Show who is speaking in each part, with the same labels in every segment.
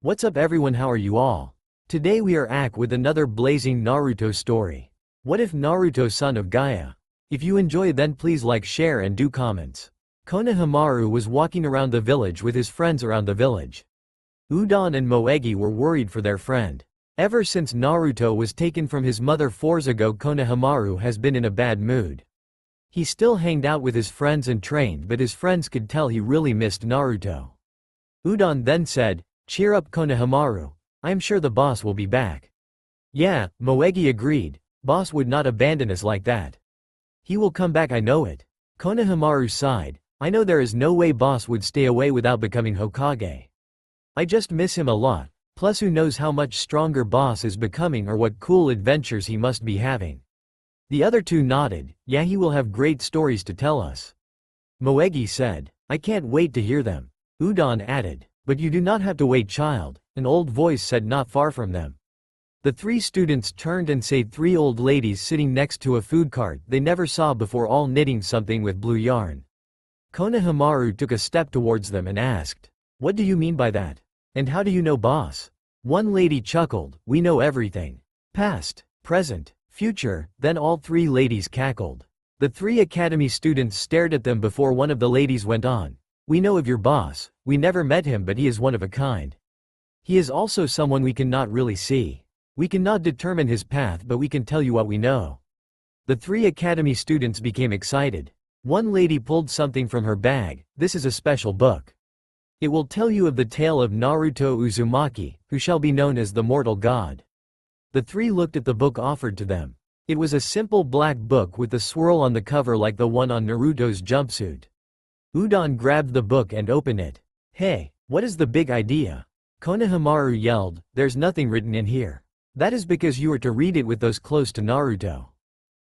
Speaker 1: What's up everyone, how are you all? Today we are back with another blazing Naruto story. What if Naruto son of Gaia? If you enjoy then please like, share and do comments. Konohamaru was walking around the village with his friends around the village. Udon and Moegi were worried for their friend. Ever since Naruto was taken from his mother 4 years ago, Konohamaru has been in a bad mood. He still hanged out with his friends and trained, but his friends could tell he really missed Naruto. Udon then said, "Cheer up Konohamaru, I am sure the boss will be back." "Yeah," Moegi agreed, "boss would not abandon us like that. He will come back, I know it." Konohamaru sighed, "I know there is no way boss would stay away without becoming Hokage. I just miss him a lot, plus who knows how much stronger boss is becoming or what cool adventures he must be having." The other two nodded, "Yeah, he will have great stories to tell us." Moegi said, "I can't wait to hear them." Udon added, "But you do not have to wait, child," an old voice said not far from them. The three students turned and saw three old ladies sitting next to a food cart they never saw before, all knitting something with blue yarn. Konohamaru took a step towards them and asked, "What do you mean by that? And how do you know boss?" One lady chuckled, "We know everything. Past, present, future." Then all three ladies cackled. The three academy students stared at them before one of the ladies went on, "We know of your boss, we never met him, but he is one of a kind. He is also someone we cannot really see. We cannot determine his path, but we can tell you what we know." The three academy students became excited. One lady pulled something from her bag. "This is a special book. It will tell you of the tale of Naruto Uzumaki, who shall be known as the mortal god." The three looked at the book offered to them. It was a simple black book with a swirl on the cover like the one on Naruto's jumpsuit. Udon grabbed the book and opened it. "Hey, what is the big idea?" Konohamaru yelled, "There's nothing written in here. That is because you are to read it with those close to Naruto."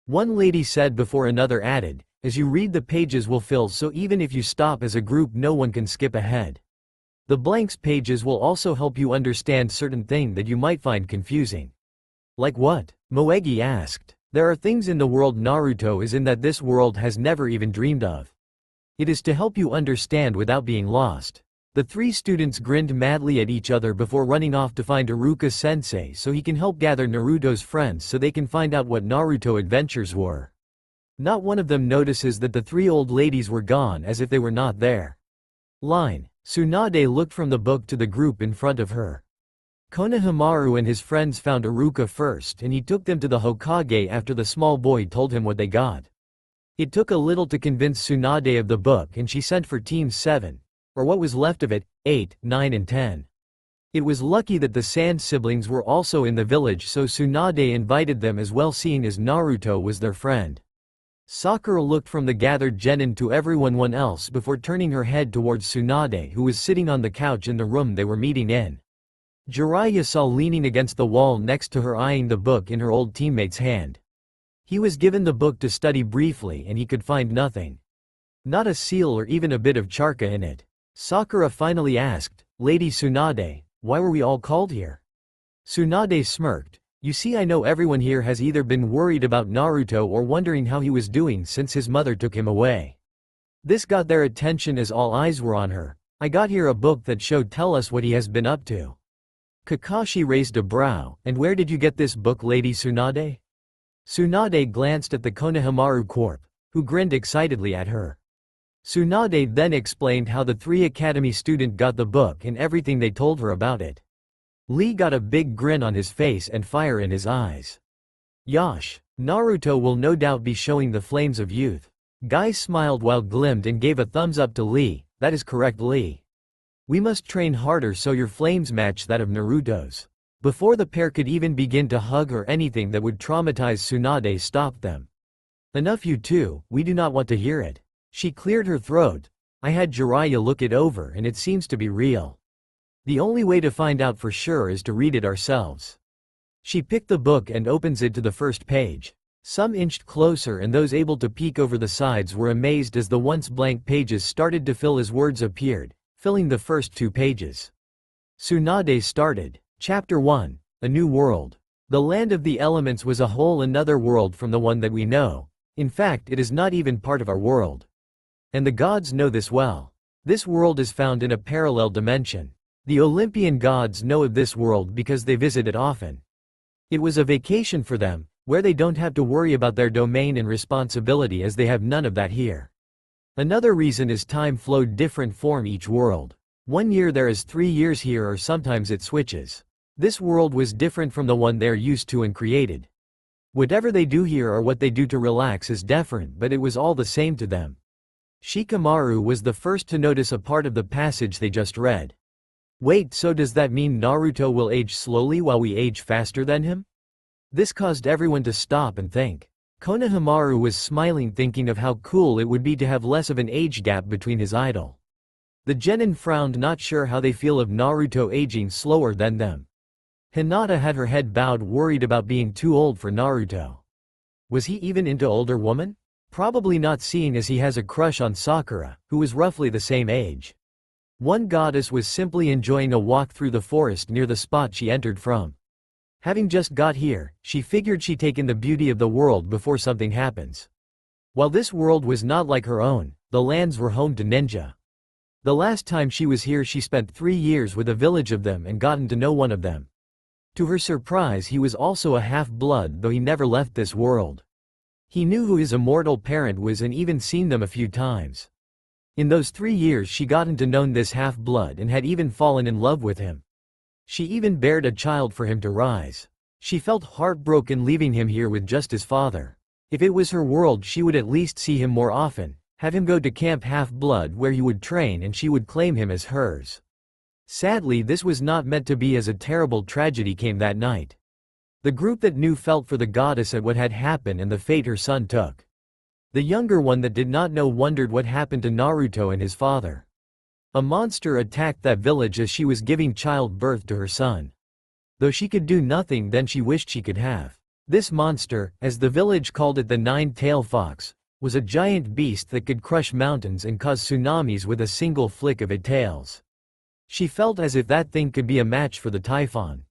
Speaker 1: One lady said before another added, "As you read the pages will fill, so even if you stop as a group no one can skip ahead. The blanks pages will also help you understand certain things that you might find confusing." "Like what?" Moegi asked. "There are things in the world Naruto is in that this world has never even dreamed of. It is to help you understand without being lost." The three students grinned madly at each other before running off to find Iruka-sensei so he can help gather Naruto's friends so they can find out what Naruto adventures were. Not one of them notices that the three old ladies were gone, as if they were not there. Line. Tsunade looked from the book to the group in front of her. Konohamaru and his friends found Iruka first and he took them to the Hokage after the small boy told him what they got. It took a little to convince Tsunade of the book and she sent for teams 7, or what was left of it, 8, 9 and 10. It was lucky that the Sand siblings were also in the village, so Tsunade invited them as well, seeing as Naruto was their friend. Sakura looked from the gathered genin to everyone else before turning her head towards Tsunade, who was sitting on the couch in the room they were meeting in. Jiraiya saw leaning against the wall next to her, eyeing the book in her old teammate's hand. He was given the book to study briefly and he could find nothing. Not a seal or even a bit of charca in it. Sakura finally asked, "Lady Tsunade, why were we all called here?" Tsunade smirked, "You see, I know everyone here has either been worried about Naruto or wondering how he was doing since his mother took him away. This got their attention as all eyes were on her. I got here a book that showed tell us what he has been up to." Kakashi raised a brow, "And where did you get this book, Lady Tsunade?" Tsunade glanced at the Konohamaru corp, who grinned excitedly at her. Tsunade then explained how the three academy student got the book and everything they told her about it. Lee got a big grin on his face and fire in his eyes. "Yosh, Naruto will no doubt be showing the flames of youth." Guy smiled while glimpsed and gave a thumbs up to Lee. "That is correct, Lee. We must train harder so your flames match that of Naruto's." Before the pair could even begin to hug or anything that would traumatize Tsunade stopped them. "Enough, you two, we do not want to hear it." She cleared her throat. "I had Jiraiya look it over and it seems to be real. The only way to find out for sure is to read it ourselves." She picked the book and opens it to the first page. Some inched closer and those able to peek over the sides were amazed as the once blank pages started to fill as words appeared, filling the first 2 pages. Tsunade started. Chapter 1, A New World. The land of the elements was a whole another world from the one that we know. In fact, it is not even part of our world. And the gods know this well. This world is found in a parallel dimension. The Olympian gods know of this world because they visit it often. It was a vacation for them, where they don't have to worry about their domain and responsibility as they have none of that here. Another reason is time flowed different form each world. 1 year there is 3 years here, or sometimes it switches. This world was different from the one they're used to and created. Whatever they do here or what they do to relax is different, but it was all the same to them. Shikamaru was the first to notice a part of the passage they just read. Wait, so does that mean Naruto will age slowly while we age faster than him? This caused everyone to stop and think. Konohamaru was smiling, thinking of how cool it would be to have less of an age gap between his idol. The genin frowned, not sure how they feel of Naruto aging slower than them. Hinata had her head bowed, worried about being too old for Naruto. Was he even into older women? Probably not, seeing as he has a crush on Sakura, who was roughly the same age. One goddess was simply enjoying a walk through the forest near the spot she entered from. Having just got here, she figured she'd take in the beauty of the world before something happens. While this world was not like her own, the lands were home to ninja. The last time she was here she spent 3 years with a village of them and gotten to know one of them. To her surprise, he was also a half-blood, though he never left this world. He knew who his immortal parent was and even seen them a few times. In those 3 years she gotten to know this half-blood and had even fallen in love with him. She even bared a child for him to rise. She felt heartbroken leaving him here with just his father. If it was her world, she would at least see him more often, have him go to Camp Half-Blood where he would train, and she would claim him as hers. Sadly, this was not meant to be, as a terrible tragedy came that night. The group that knew felt for the goddess at what had happened and the fate her son took. The younger one that did not know wondered what happened to Naruto and his father. A monster attacked that village as she was giving childbirth to her son. Though she could do nothing then, she wished she could have. This monster, as the village called it, the nine-tailed fox, was a giant beast that could crush mountains and cause tsunamis with a single flick of its tails. She felt as if that thing could be a match for the Typhon.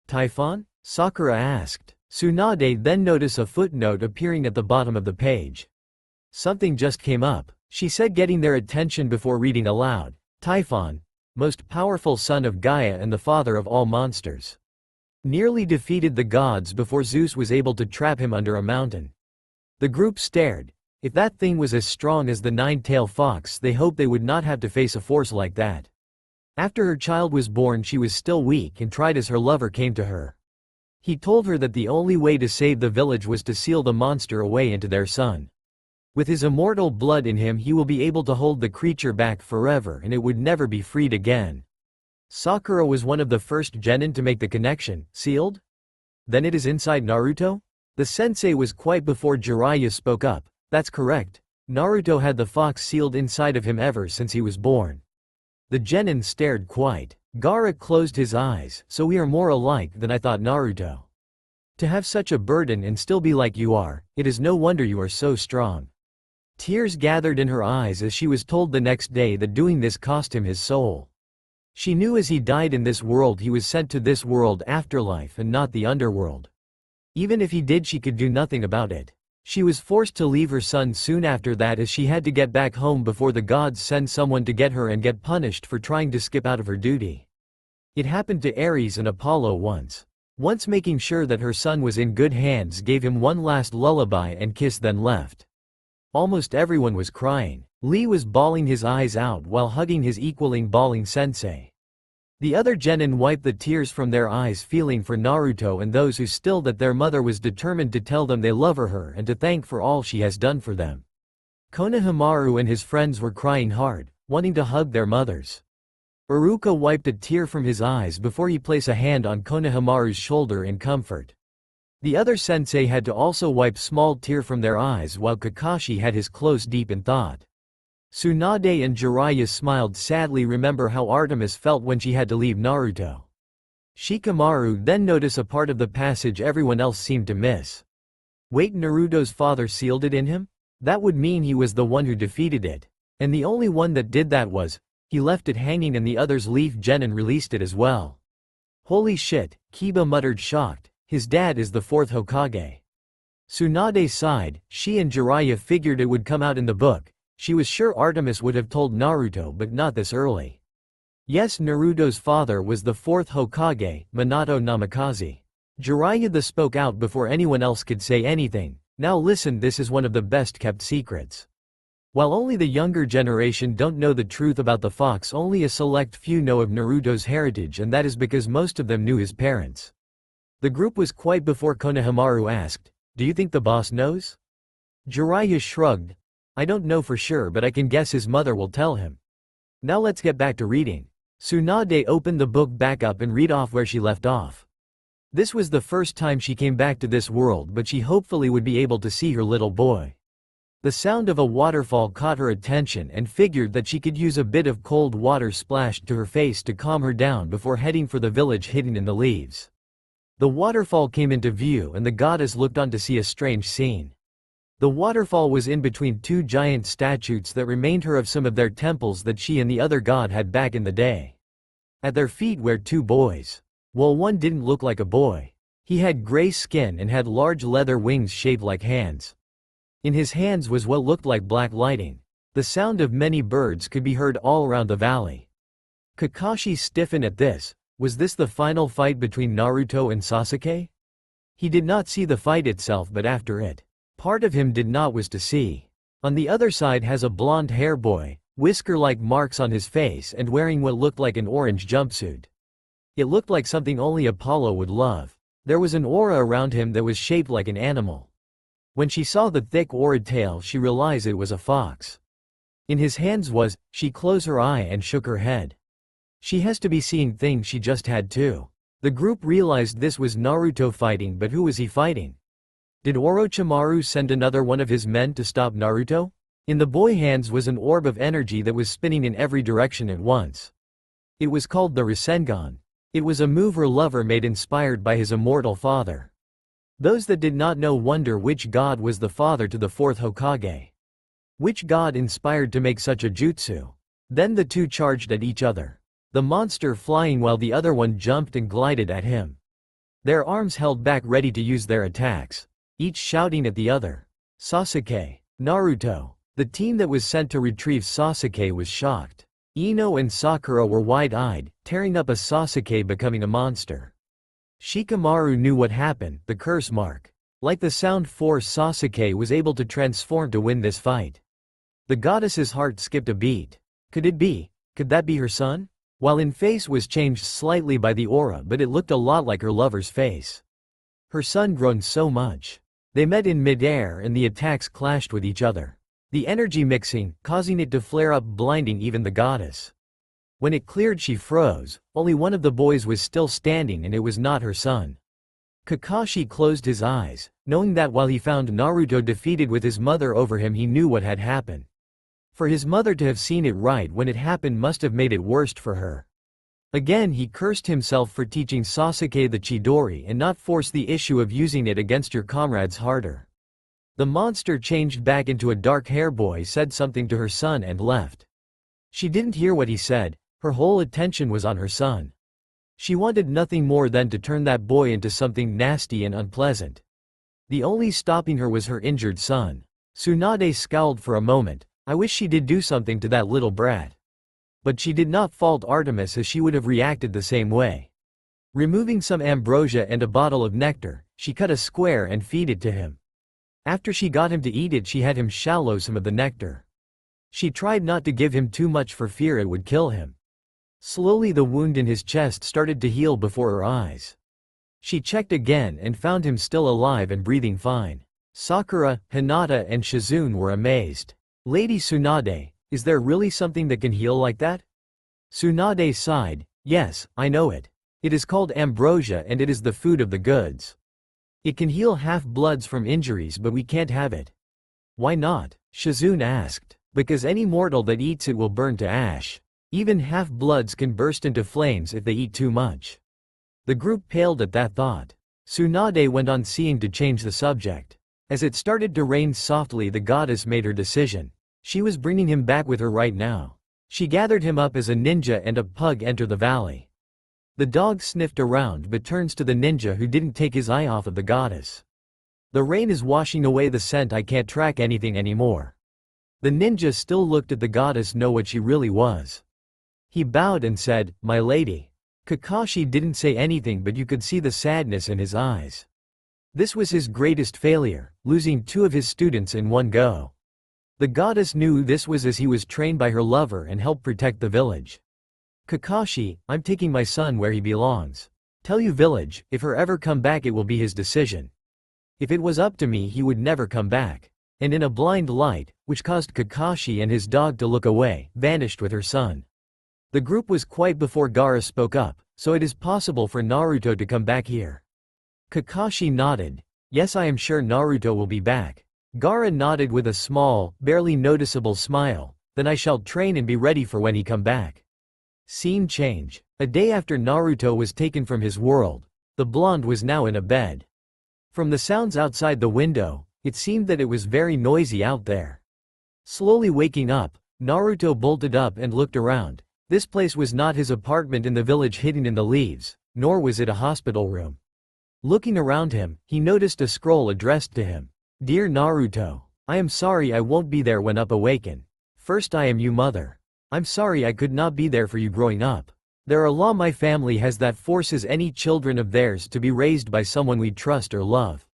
Speaker 1: Typhon? Sakura asked. Tsunade then noticed a footnote appearing at the bottom of the page. Something just came up, she said, getting their attention before reading aloud. Typhon, most powerful son of Gaia and the father of all monsters. Nearly defeated the gods before Zeus was able to trap him under a mountain. The group stared. If that thing was as strong as the nine-tailed fox, they hoped they would not have to face a force like that. After her child was born, she was still weak and tried as her lover came to her. He told her that the only way to save the village was to seal the monster away into their son. With his immortal blood in him, he will be able to hold the creature back forever and it would never be freed again. Sakura was one of the first genin to make the connection. Sealed? Then it is inside Naruto? The sensei was quite before Jiraiya spoke up. That's correct. Naruto had the fox sealed inside of him ever since he was born. The genin stared quite. Gaara closed his eyes. So we are more alike than I thought, Naruto. To have such a burden and still be like you are, it is no wonder you are so strong. Tears gathered in her eyes as she was told the next day that doing this cost him his soul. She knew as he died in this world, he was sent to this world afterlife and not the underworld. Even if he did, she could do nothing about it. She was forced to leave her son soon after that, as she had to get back home before the gods send someone to get her and get punished for trying to skip out of her duty. It happened to Ares and Apollo once. Once making sure that her son was in good hands, gave him one last lullaby and kiss, then left. Almost everyone was crying. Lee was bawling his eyes out while hugging his equaling bawling sensei. The other genin wiped the tears from their eyes, feeling for Naruto and those who still that their mother was determined to tell them they love her and to thank for all she has done for them. Konohamaru and his friends were crying hard, wanting to hug their mothers. Iruka wiped a tear from his eyes before he placed a hand on Konohamaru's shoulder in comfort. The other sensei had to also wipe small tear from their eyes, while Kakashi had his close deep in thought. Tsunade and Jiraiya smiled sadly, remember how Artemis felt when she had to leave Naruto. Shikamaru then noticed a part of the passage everyone else seemed to miss. Wait, Naruto's father sealed it in him? That would mean he was the one who defeated it. And the only one that did that was, he left it hanging and the others Leaf Genin released it as well. Holy shit, Kiba muttered, shocked. His dad is the fourth Hokage. Tsunade sighed. She and Jiraiya figured it would come out in the book. She was sure Artemis would have told Naruto, but not this early. Yes, Naruto's father was the fourth Hokage, Minato Namikaze. Jiraiya spoke out before anyone else could say anything. Now listen, this is one of the best kept secrets. While only the younger generation don't know the truth about the fox, only a select few know of Naruto's heritage, and that is because most of them knew his parents. The group was quiet before Konohamaru asked, "Do you think the boss knows?" Jiraiya shrugged. "I don't know for sure, but I can guess his mother will tell him." Now let's get back to reading. Tsunade opened the book back up and read off where she left off. This was the first time she came back to this world, but she hopefully would be able to see her little boy. The sound of a waterfall caught her attention and figured that she could use a bit of cold water splashed to her face to calm her down before heading for the village hidden in the leaves. The waterfall came into view and the goddess looked on to see a strange scene. The waterfall was in between two giant statues that reminded her of some of their temples that she and the other god had back in the day. At their feet were two boys. Well, one didn't look like a boy. He had gray skin and had large leather wings shaped like hands. In his hands was what looked like black lighting. The sound of many birds could be heard all around the valley. Kakashi stiffened at this. Was this the final fight between Naruto and Sasuke? He did not see the fight itself, but after it, part of him did not was to see. On the other side has a blonde hair boy, whisker-like marks on his face and wearing what looked like an orange jumpsuit. It looked like something only Apollo would love. There was an aura around him that was shaped like an animal. When she saw the thick aura tail, she realized it was a fox. In his hands was, she closed her eye and shook her head. She has to be seeing things she just had too. The group realized this was Naruto fighting, but who was he fighting? Did Orochimaru send another one of his men to stop Naruto? In the boy hands was an orb of energy that was spinning in every direction at once. It was called the Rasengan. It was a move her lover made inspired by his immortal father. Those that did not know wonder which god was the father to the fourth Hokage. Which god inspired to make such a jutsu? Then the two charged at each other. The monster flying while the other one jumped and glided at him. Their arms held back ready to use their attacks, each shouting at the other. Sasuke, Naruto. The team that was sent to retrieve Sasuke was shocked. Ino and Sakura were wide-eyed, tearing up a Sasuke becoming a monster. Shikamaru knew what happened, the curse mark. Like the sound force, Sasuke was able to transform to win this fight. The goddess's heart skipped a beat. Could it be? Could that be her son? While in face was changed slightly by the aura, but it looked a lot like her lover's face. Her son groaned so much. They met in midair and the attacks clashed with each other. The energy mixing, causing it to flare up, blinding even the goddess. When it cleared, she froze. Only one of the boys was still standing and it was not her son. Kakashi closed his eyes, knowing that while he found Naruto defeated with his mother over him, he knew what had happened. For his mother to have seen it right when it happened must have made it worst for her. Again he cursed himself for teaching Sasuke the Chidori and not force the issue of using it against your comrades harder. The monster changed back into a dark hair boy, said something to her son and left. She didn't hear what he said, her whole attention was on her son. She wanted nothing more than to turn that boy into something nasty and unpleasant. The only stopping her was her injured son. Tsunade scowled for a moment. I wish she did do something to that little brat. But she did not fault Artemis, as she would have reacted the same way. Removing some ambrosia and a bottle of nectar, she cut a square and feed it to him. After she got him to eat it, she had him swallow some of the nectar. She tried not to give him too much for fear it would kill him. Slowly the wound in his chest started to heal before her eyes. She checked again and found him still alive and breathing fine. Sakura, Hinata and Shizune were amazed. Lady Tsunade, is there really something that can heal like that? Tsunade sighed. Yes, I know it. It is called ambrosia and it is the food of the goods. It can heal half-bloods from injuries, but we can't have it. Why not? Shizune asked. Because any mortal that eats it will burn to ash. Even half-bloods can burst into flames if they eat too much. The group paled at that thought. Tsunade went on, seeing to change the subject. As it started to rain softly, the goddess made her decision. She was bringing him back with her right now. She gathered him up as a ninja and a pug enter the valley. The dog sniffed around but turns to the ninja, who didn't take his eye off of the goddess. The rain is washing away the scent, I can't track anything anymore. The ninja still looked at the goddess, know what she really was. He bowed and said, "My lady." Kakashi didn't say anything, but you could see the sadness in his eyes. This was his greatest failure, losing two of his students in one go. The goddess knew this was as he was trained by her lover and helped protect the village. "Kakashi, I'm taking my son where he belongs. Tell you village, if he ever come back it will be his decision. If it was up to me he would never come back." And in a blind light, which caused Kakashi and his dog to look away, vanished with her son. The group was quiet before Gaara spoke up, "So it is possible for Naruto to come back here?" Kakashi nodded. "Yes, I am sure Naruto will be back." Gaara nodded with a small, barely noticeable smile. "Then I shall train and be ready for when he come back." Scene change. A day after Naruto was taken from his world, the blonde was now in a bed. From the sounds outside the window, it seemed that it was very noisy out there. Slowly waking up, Naruto bolted up and looked around. This place was not his apartment in the village hidden in the leaves, nor was it a hospital room. Looking around him, he noticed a scroll addressed to him. "Dear Naruto, I am sorry I won't be there when up awaken. First I am you mother. I'm sorry I could not be there for you growing up. There are a law my family has that forces any children of theirs to be raised by someone we trust or love.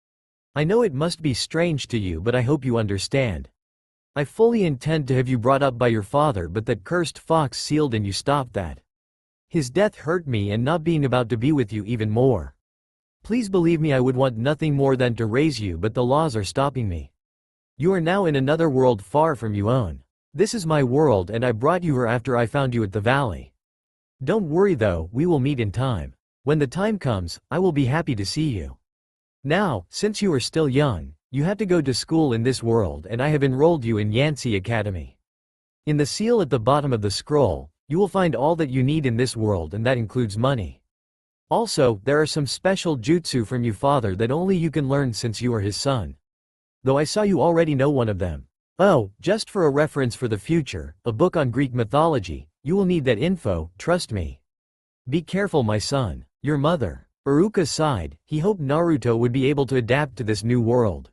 Speaker 1: I know it must be strange to you, but I hope you understand. I fully intend to have you brought up by your father, but that cursed fox sealed and you stopped that. His death hurt me and not being about to be with you even more. Please believe me, I would want nothing more than to raise you, but the laws are stopping me. You are now in another world far from your own. This is my world and I brought you here after I found you at the valley. Don't worry though, we will meet in time. When the time comes, I will be happy to see you. Now, since you are still young, you have to go to school in this world and I have enrolled you in Yancy Academy. In the seal at the bottom of the scroll, you will find all that you need in this world, and that includes money. Also, there are some special jutsu from your father that only you can learn since you are his son. Though I saw you already know one of them. Oh, just for a reference for the future, a book on Greek mythology, you will need that info, trust me. Be careful my son. Your mother." Iruka sighed. He hoped Naruto would be able to adapt to this new world.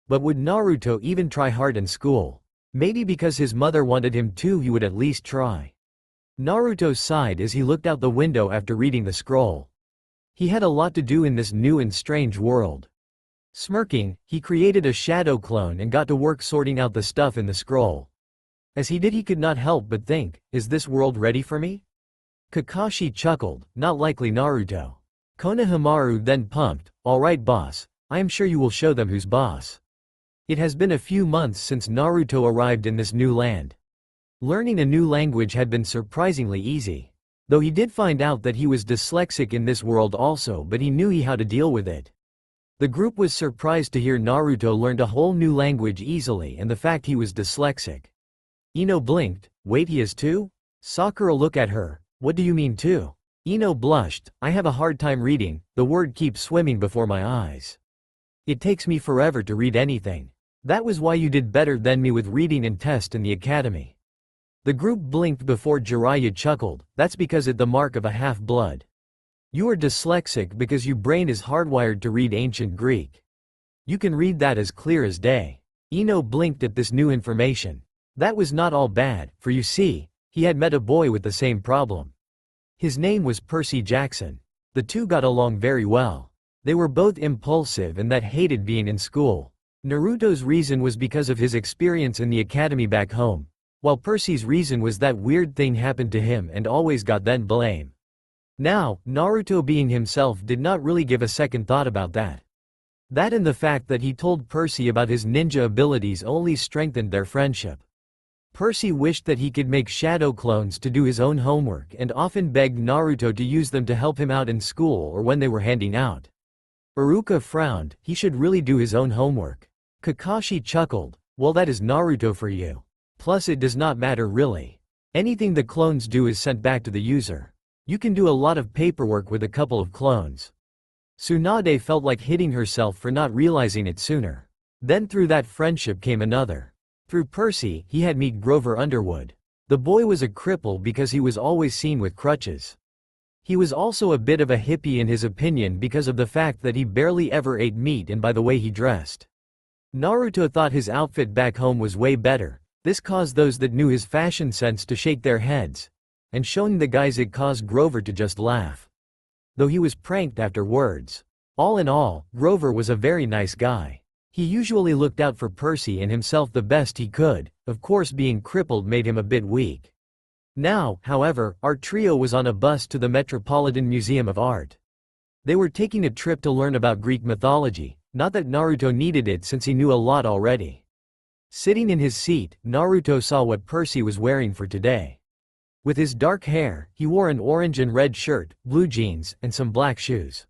Speaker 1: But would Naruto even try hard in school? Maybe because his mother wanted him to, he would at least try. Naruto sighed as he looked out the window after reading the scroll. He had a lot to do in this new and strange world. Smirking, he created a shadow clone and got to work sorting out the stuff in the scroll. As he did, he could not help but think, is this world ready for me? Kakashi chuckled, not likely Naruto. Konohamaru then pumped, alright boss, I am sure you will show them who's boss. It has been a few months since Naruto arrived in this new land. Learning a new language had been surprisingly easy. Though he did find out that he was dyslexic in this world also, but he knew how to deal with it. The group was surprised to hear Naruto learned a whole new language easily and the fact he was dyslexic. Ino blinked, wait, he is too? Sakura looked at her, what do you mean too? Ino blushed, I have a hard time reading, the word keeps swimming before my eyes. It takes me forever to read anything. That was why you did better than me with reading and test in the academy. The group blinked before Jiraiya chuckled, that's because it's the mark of a half-blood. You are dyslexic because your brain is hardwired to read ancient Greek. You can read that as clear as day. Ino blinked at this new information. That was not all bad, for you see, he had met a boy with the same problem. His name was Percy Jackson. The two got along very well. They were both impulsive and that hated being in school. Naruto's reason was because of his experience in the academy back home, while Percy's reason was that weird thing happened to him and always got then blame. Now, Naruto being himself did not really give a second thought about that. That and the fact that he told Percy about his ninja abilities only strengthened their friendship. Percy wished that he could make shadow clones to do his own homework and often begged Naruto to use them to help him out in school or when they were handing out. Iruka frowned, he should really do his own homework. Kakashi chuckled, well, that is Naruto for you. Plus it does not matter really. Anything the clones do is sent back to the user. You can do a lot of paperwork with a couple of clones. Tsunade felt like hitting herself for not realizing it sooner. Then through that friendship came another. Through Percy, he had met Grover Underwood. The boy was a cripple because he was always seen with crutches. He was also a bit of a hippie in his opinion because of the fact that he barely ever ate meat and by the way he dressed. Naruto thought his outfit back home was way better. This caused those that knew his fashion sense to shake their heads. and showing the guys it caused Grover to just laugh. Though he was pranked afterwards. All in all, Grover was a very nice guy. He usually looked out for Percy and himself the best he could, of course being crippled made him a bit weak. Now, however, our trio was on a bus to the Metropolitan Museum of Art. They were taking a trip to learn about Greek mythology, not that Naruto needed it since he knew a lot already. Sitting in his seat, Naruto saw what Percy was wearing for today. With his dark hair, he wore an orange and red shirt, blue jeans, and some black shoes.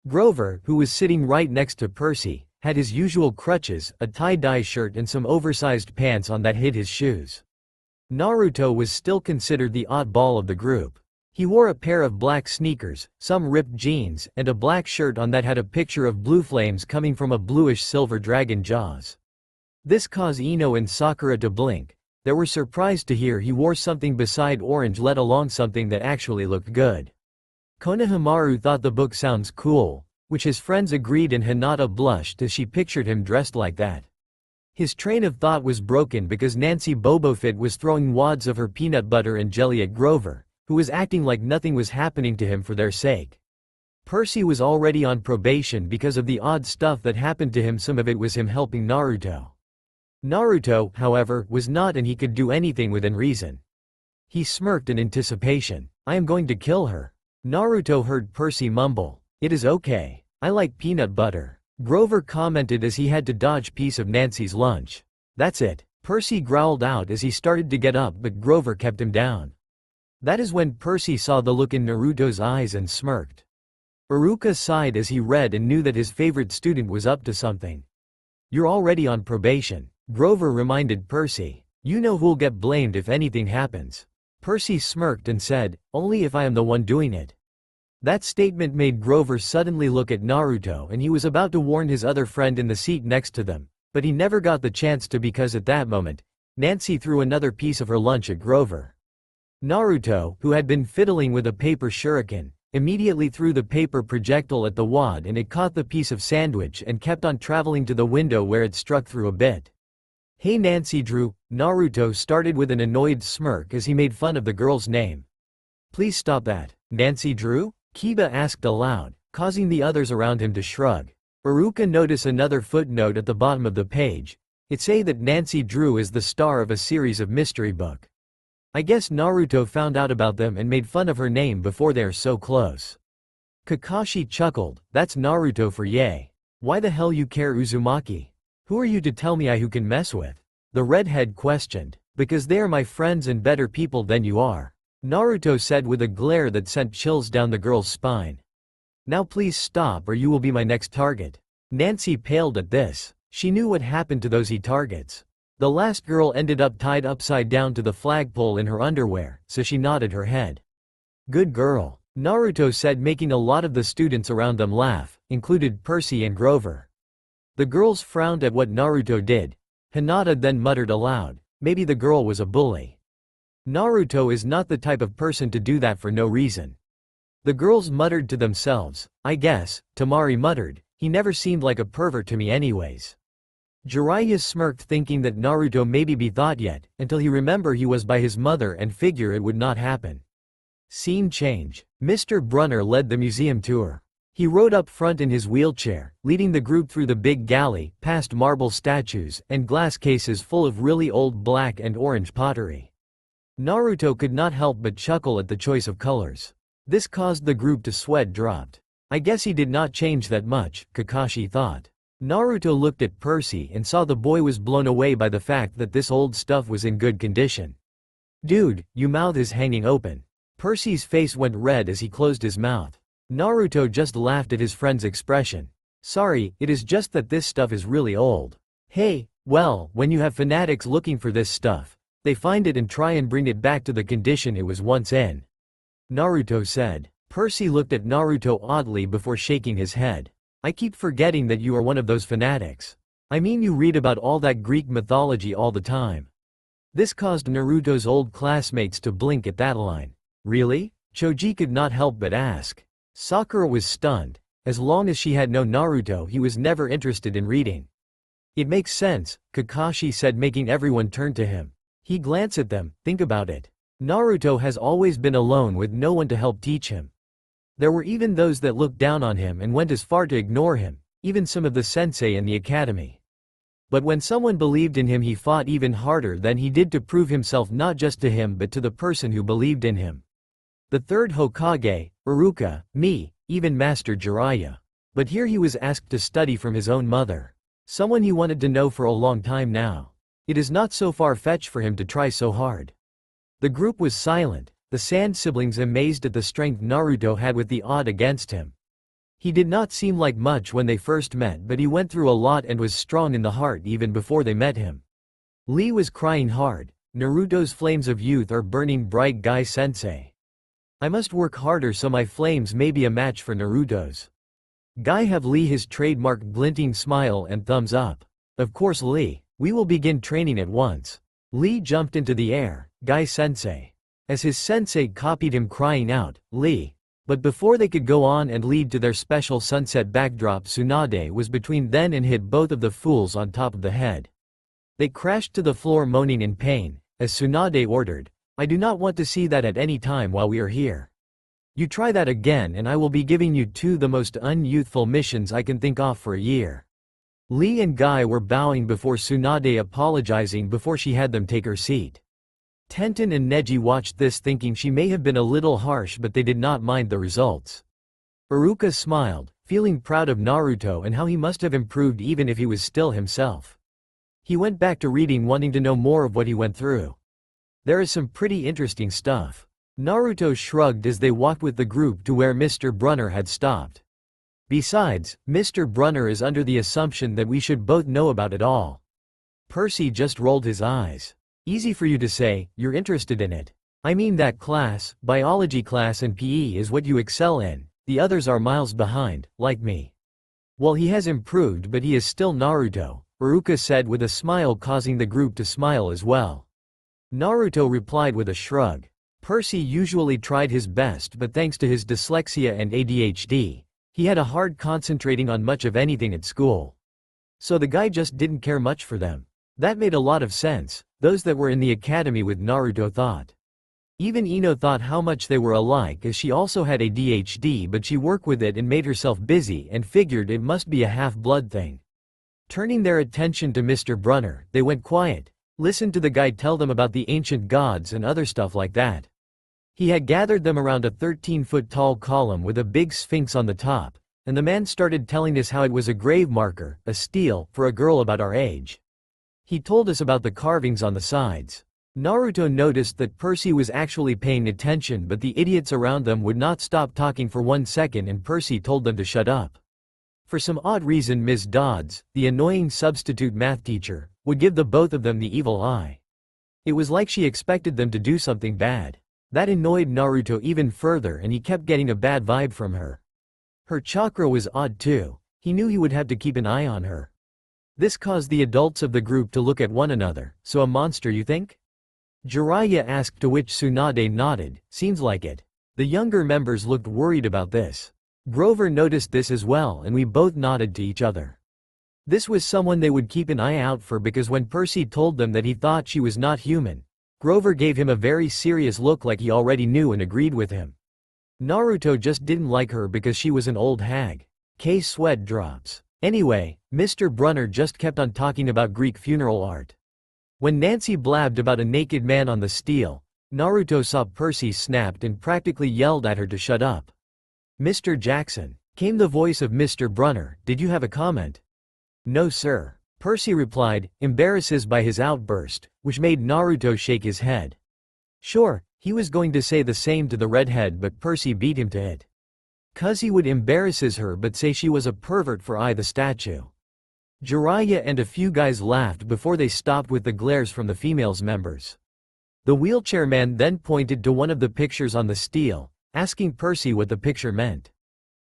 Speaker 1: Grover, who was sitting right next to Percy, had his usual crutches, a tie-dye shirt and some oversized pants on that hid his shoes. Naruto was still considered the oddball of the group. He wore a pair of black sneakers, some ripped jeans, and a black shirt on that had a picture of blue flames coming from a bluish-silver dragon jaws. This caused Ino and Sakura to blink. They were surprised to hear he wore something beside orange, let alone something that actually looked good. Konohamaru thought the book sounds cool, which his friends agreed, and Hinata blushed as she pictured him dressed like that. His train of thought was broken because Nancy Bobofit was throwing wads of her peanut butter and jelly at Grover, who was acting like nothing was happening to him for their sake. Percy was already on probation because of the odd stuff that happened to him. Some of it was him helping Naruto. Naruto, however, was not, and he could do anything within reason. He smirked in anticipation. I am going to kill her. Naruto heard Percy mumble, "It is okay. I like peanut butter." Grover commented as he had to dodge piece of Nancy's lunch. That's it. Percy growled out as he started to get up, but Grover kept him down. That is when Percy saw the look in Naruto's eyes and smirked. Iruka sighed as he read and knew that his favorite student was up to something. You're already on probation, Grover reminded Percy. You know who'll get blamed if anything happens. Percy smirked and said, only if I am the one doing it. That statement made Grover suddenly look at Naruto, and he was about to warn his other friend in the seat next to them, but he never got the chance to because at that moment, Nancy threw another piece of her lunch at Grover. Naruto, who had been fiddling with a paper shuriken, immediately threw the paper projectile at the wad, and it caught the piece of sandwich and kept on traveling to the window where it struck through a bit. Hey Nancy Drew, Naruto started with an annoyed smirk as he made fun of the girl's name. Please stop that. Nancy Drew? Kiba asked aloud, causing the others around him to shrug. Iruka noticed another footnote at the bottom of the page. It say that Nancy Drew is the star of a series of mystery book. I guess Naruto found out about them and made fun of her name before they're so close. Kakashi chuckled, that's Naruto for yay. Why the hell you care, Uzumaki? Who are you to tell me I who can mess with? The redhead questioned. Because they are my friends and better people than you are. Naruto said with a glare that sent chills down the girl's spine. Now please stop or you will be my next target. Nancy paled at this. She knew what happened to those he targets. The last girl ended up tied upside down to the flagpole in her underwear, so she nodded her head. Good girl, Naruto said, making a lot of the students around them laugh, included Percy and Grover. The girls frowned at what Naruto did. Hinata then muttered aloud, maybe the girl was a bully. Naruto is not the type of person to do that for no reason. The girls muttered to themselves, I guess. Tamari muttered, he never seemed like a pervert to me anyways. Jiraiya smirked, thinking that Naruto maybe be thought yet, until he remembered he was by his mother and figure it would not happen. Scene change. Mr. Brunner led the museum tour. He rode up front in his wheelchair, leading the group through the big galley, past marble statues, and glass cases full of really old black and orange pottery. Naruto could not help but chuckle at the choice of colors. This caused the group to sweat dropped. I guess he did not change that much, Kakashi thought. Naruto looked at Percy and saw the boy was blown away by the fact that this old stuff was in good condition. Dude, your mouth is hanging open. Percy's face went red as he closed his mouth. Naruto just laughed at his friend's expression. Sorry, it is just that this stuff is really old. Hey, well, when you have fanatics looking for this stuff, they find it and try and bring it back to the condition it was once in. Naruto said. Percy looked at Naruto oddly before shaking his head. I keep forgetting that you are one of those fanatics. I mean, you read about all that Greek mythology all the time. This caused Naruto's old classmates to blink at that line. Really? Choji could not help but ask. Sakura was stunned. As long as she had known Naruto, he was never interested in reading. It makes sense, Kakashi said, making everyone turn to him. He glanced at them, think about it. Naruto has always been alone with no one to help teach him. There were even those that looked down on him and went as far to ignore him, even some of the sensei in the academy. But when someone believed in him, he fought even harder than he did to prove himself, not just to him but to the person who believed in him. The third Hokage, Iruka, me, even Master Jiraiya. But here he was asked to study from his own mother. Someone he wanted to know for a long time now. It is not so far-fetched for him to try so hard. The group was silent, the Sand siblings amazed at the strength Naruto had with the odd against him. He did not seem like much when they first met, but he went through a lot and was strong in the heart even before they met him. Lee was crying hard. Naruto's flames of youth are burning bright, Guy-sensei. I must work harder so my flames may be a match for Naruto's. Guy have Lee his trademark glinting smile and thumbs up. Of course Lee, we will begin training at once. Lee jumped into the air, Guy-sensei. As his sensei copied him crying out, Lee. But before they could go on and lead to their special sunset backdrop, Tsunade was between them and hit both of the fools on top of the head. They crashed to the floor moaning in pain, as Tsunade ordered, I do not want to see that at any time while we are here. You try that again and I will be giving you two the most unyouthful missions I can think of for a year. Lee and Guy were bowing before Tsunade, apologizing before she had them take her seat. Tenten and Neji watched this thinking she may have been a little harsh, but they did not mind the results. Iruka smiled, feeling proud of Naruto and how he must have improved even if he was still himself. He went back to reading, wanting to know more of what he went through. There is some pretty interesting stuff. Naruto shrugged as they walked with the group to where Mr. Brunner had stopped. Besides, Mr. Brunner is under the assumption that we should both know about it all. Percy just rolled his eyes. Easy for you to say, you're interested in it. I mean that class, biology class and PE is what you excel in, the others are miles behind, like me. Well, he has improved but he is still Naruto, Iruka said with a smile, causing the group to smile as well. Naruto replied with a shrug. Percy usually tried his best, but thanks to his dyslexia and ADHD, he had a hard concentrating on much of anything at school. So the guy just didn't care much for them. That made a lot of sense, those that were in the academy with Naruto thought. Even Ino thought how much they were alike, as she also had ADHD, but she worked with it and made herself busy and figured it must be a half-blood thing. Turning their attention to Mr. Brunner, they went quiet, listened to the guy tell them about the ancient gods and other stuff like that. He had gathered them around a 13-foot tall column with a big sphinx on the top, and the man started telling us how it was a grave marker, a steal, for a girl about our age. He told us about the carvings on the sides. Naruto noticed that Percy was actually paying attention, but the idiots around them would not stop talking for 1 second, and Percy told them to shut up. For some odd reason, Ms. Dodds, the annoying substitute math teacher, would give the both of them the evil eye. It was like she expected them to do something bad. That annoyed Naruto even further, and he kept getting a bad vibe from her. Her chakra was odd too. He knew he would have to keep an eye on her. This caused the adults of the group to look at one another. So a monster, you think? Jiraiya asked, to which Tsunade nodded, seems like it. The younger members looked worried about this. Grover noticed this as well, and we both nodded to each other. This was someone they would keep an eye out for, because when Percy told them that he thought she was not human, Grover gave him a very serious look like he already knew and agreed with him. Naruto just didn't like her because she was an old hag. K's sweat drops. Anyway, Mr. Brunner just kept on talking about Greek funeral art. When Nancy blabbed about a naked man on the steel, Naruto saw Percy snapped and practically yelled at her to shut up. Mr. Jackson, came the voice of Mr. Brunner, did you have a comment? No sir, Percy replied, embarrassed by his outburst, which made Naruto shake his head. Sure, he was going to say the same to the redhead, but Percy beat him to it. 'Cause he would embarrasses her but say she was a pervert for the statue. Jiraiya and a few guys laughed before they stopped with the glares from the females members. The wheelchair man then pointed to one of the pictures on the steel, asking Percy what the picture meant.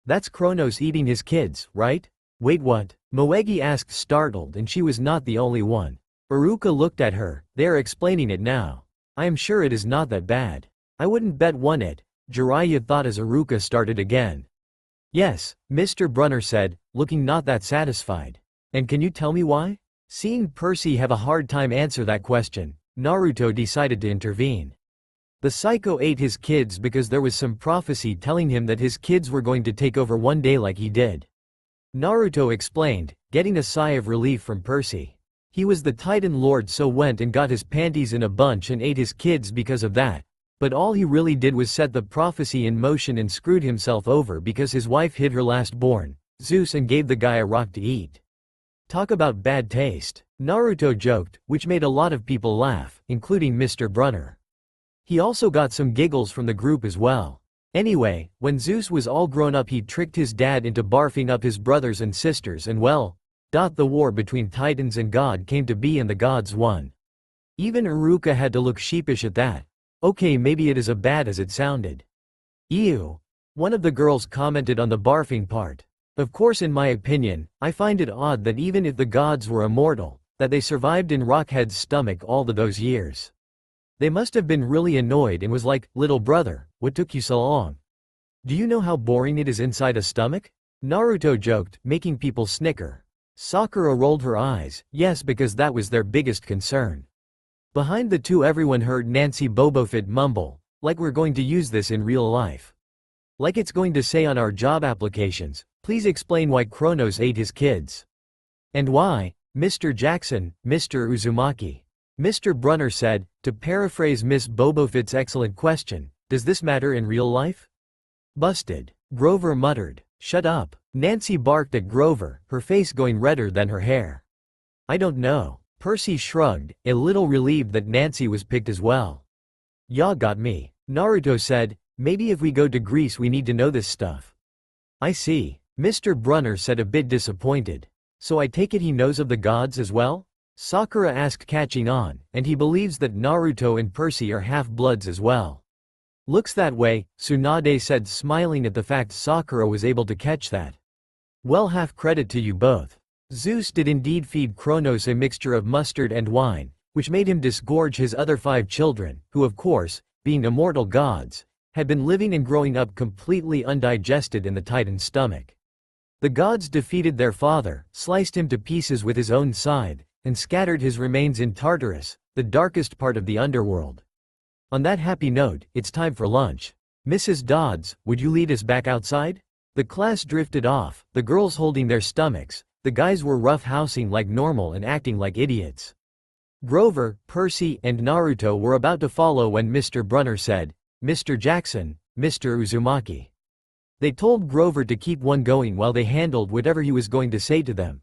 Speaker 1: That's Kronos eating his kids, right? Wait, what? Moegi asked, startled, and she was not the only one. Iruka looked at her, they are explaining it now. I am sure it is not that bad. I wouldn't bet one it, Jiraiya thought as Iruka started again. Yes, Mr. Brunner said, looking not that satisfied. And can you tell me why? Seeing Percy have a hard time answer that question, Naruto decided to intervene. The psycho ate his kids because there was some prophecy telling him that his kids were going to take over one day like he did. Naruto explained, getting a sigh of relief from Percy. He was the Titan Lord, so went and got his panties in a bunch and ate his kids because of that. But all he really did was set the prophecy in motion and screwed himself over because his wife hid her last born, Zeus, and gave the guy a rock to eat. Talk about bad taste. Naruto joked, which made a lot of people laugh, including Mr. Brunner. He also got some giggles from the group as well. Anyway, when Zeus was all grown up, he tricked his dad into barfing up his brothers and sisters, and well, the war between Titans and God came to be and the gods won. Even Iruka had to look sheepish at that. Okay, maybe it is as bad as it sounded. Ew. One of the girls commented on the barfing part. Of course, in my opinion, I find it odd that even if the gods were immortal, that they survived in Rockhead's stomach all those years. They must have been really annoyed and was like, little brother, what took you so long? Do you know how boring it is inside a stomach? Naruto joked, making people snicker. Sakura rolled her eyes, yes, because that was their biggest concern. Behind the two, everyone heard Nancy Bobofit mumble, like we're going to use this in real life. Like it's going to say on our job applications, please explain why Kronos ate his kids. And why, Mr. Jackson, Mr. Uzumaki. Mr. Brunner said, to paraphrase Miss Bobofit's excellent question, does this matter in real life? Busted. Grover muttered, shut up. Nancy barked at Grover, her face going redder than her hair. I don't know. Percy shrugged, a little relieved that Nancy was picked as well. Ya got me. Naruto said, maybe if we go to Greece we need to know this stuff. I see. Mr. Brunner said, a bit disappointed. So I take it he knows of the gods as well? Sakura asked, catching on, and he believes that Naruto and Percy are half-bloods as well. Looks that way, Tsunade said, smiling at the fact Sakura was able to catch that. Well, half credit to you both. Zeus did indeed feed Kronos a mixture of mustard and wine, which made him disgorge his other 5 children, who of course, being immortal gods, had been living and growing up completely undigested in the Titan's stomach. The gods defeated their father, sliced him to pieces with his own scythe, and scattered his remains in Tartarus, the darkest part of the underworld. On that happy note, it's time for lunch. Mrs. Dodds, would you lead us back outside? The class drifted off, the girls holding their stomachs, the guys were roughhousing like normal and acting like idiots. Grover, Percy, and Naruto were about to follow when Mr. Brunner said, Mr. Jackson, Mr. Uzumaki. They told Grover to keep one going while they handled whatever he was going to say to them.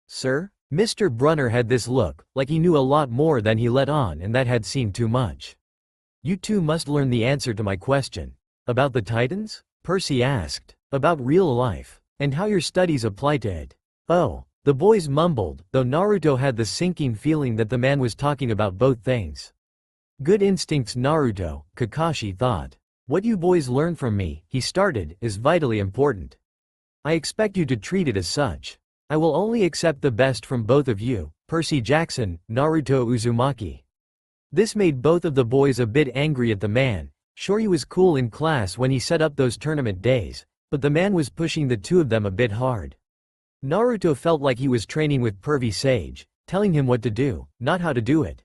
Speaker 1: Sir? Mr. Brunner had this look, like he knew a lot more than he let on, and that had seemed too much. You two must learn the answer to my question. About the Titans? Percy asked. About real life, and how your studies apply to it. Oh, the boys mumbled, though Naruto had the sinking feeling that the man was talking about both things. Good instincts, Naruto, Kakashi thought. What you boys learn from me, he started, is vitally important. I expect you to treat it as such. I will only accept the best from both of you, Percy Jackson, Naruto Uzumaki. This made both of the boys a bit angry at the man. Sure, he was cool in class when he set up those tournament days, but the man was pushing the two of them a bit hard. Naruto felt like he was training with pervy sage, telling him what to do, not how to do it.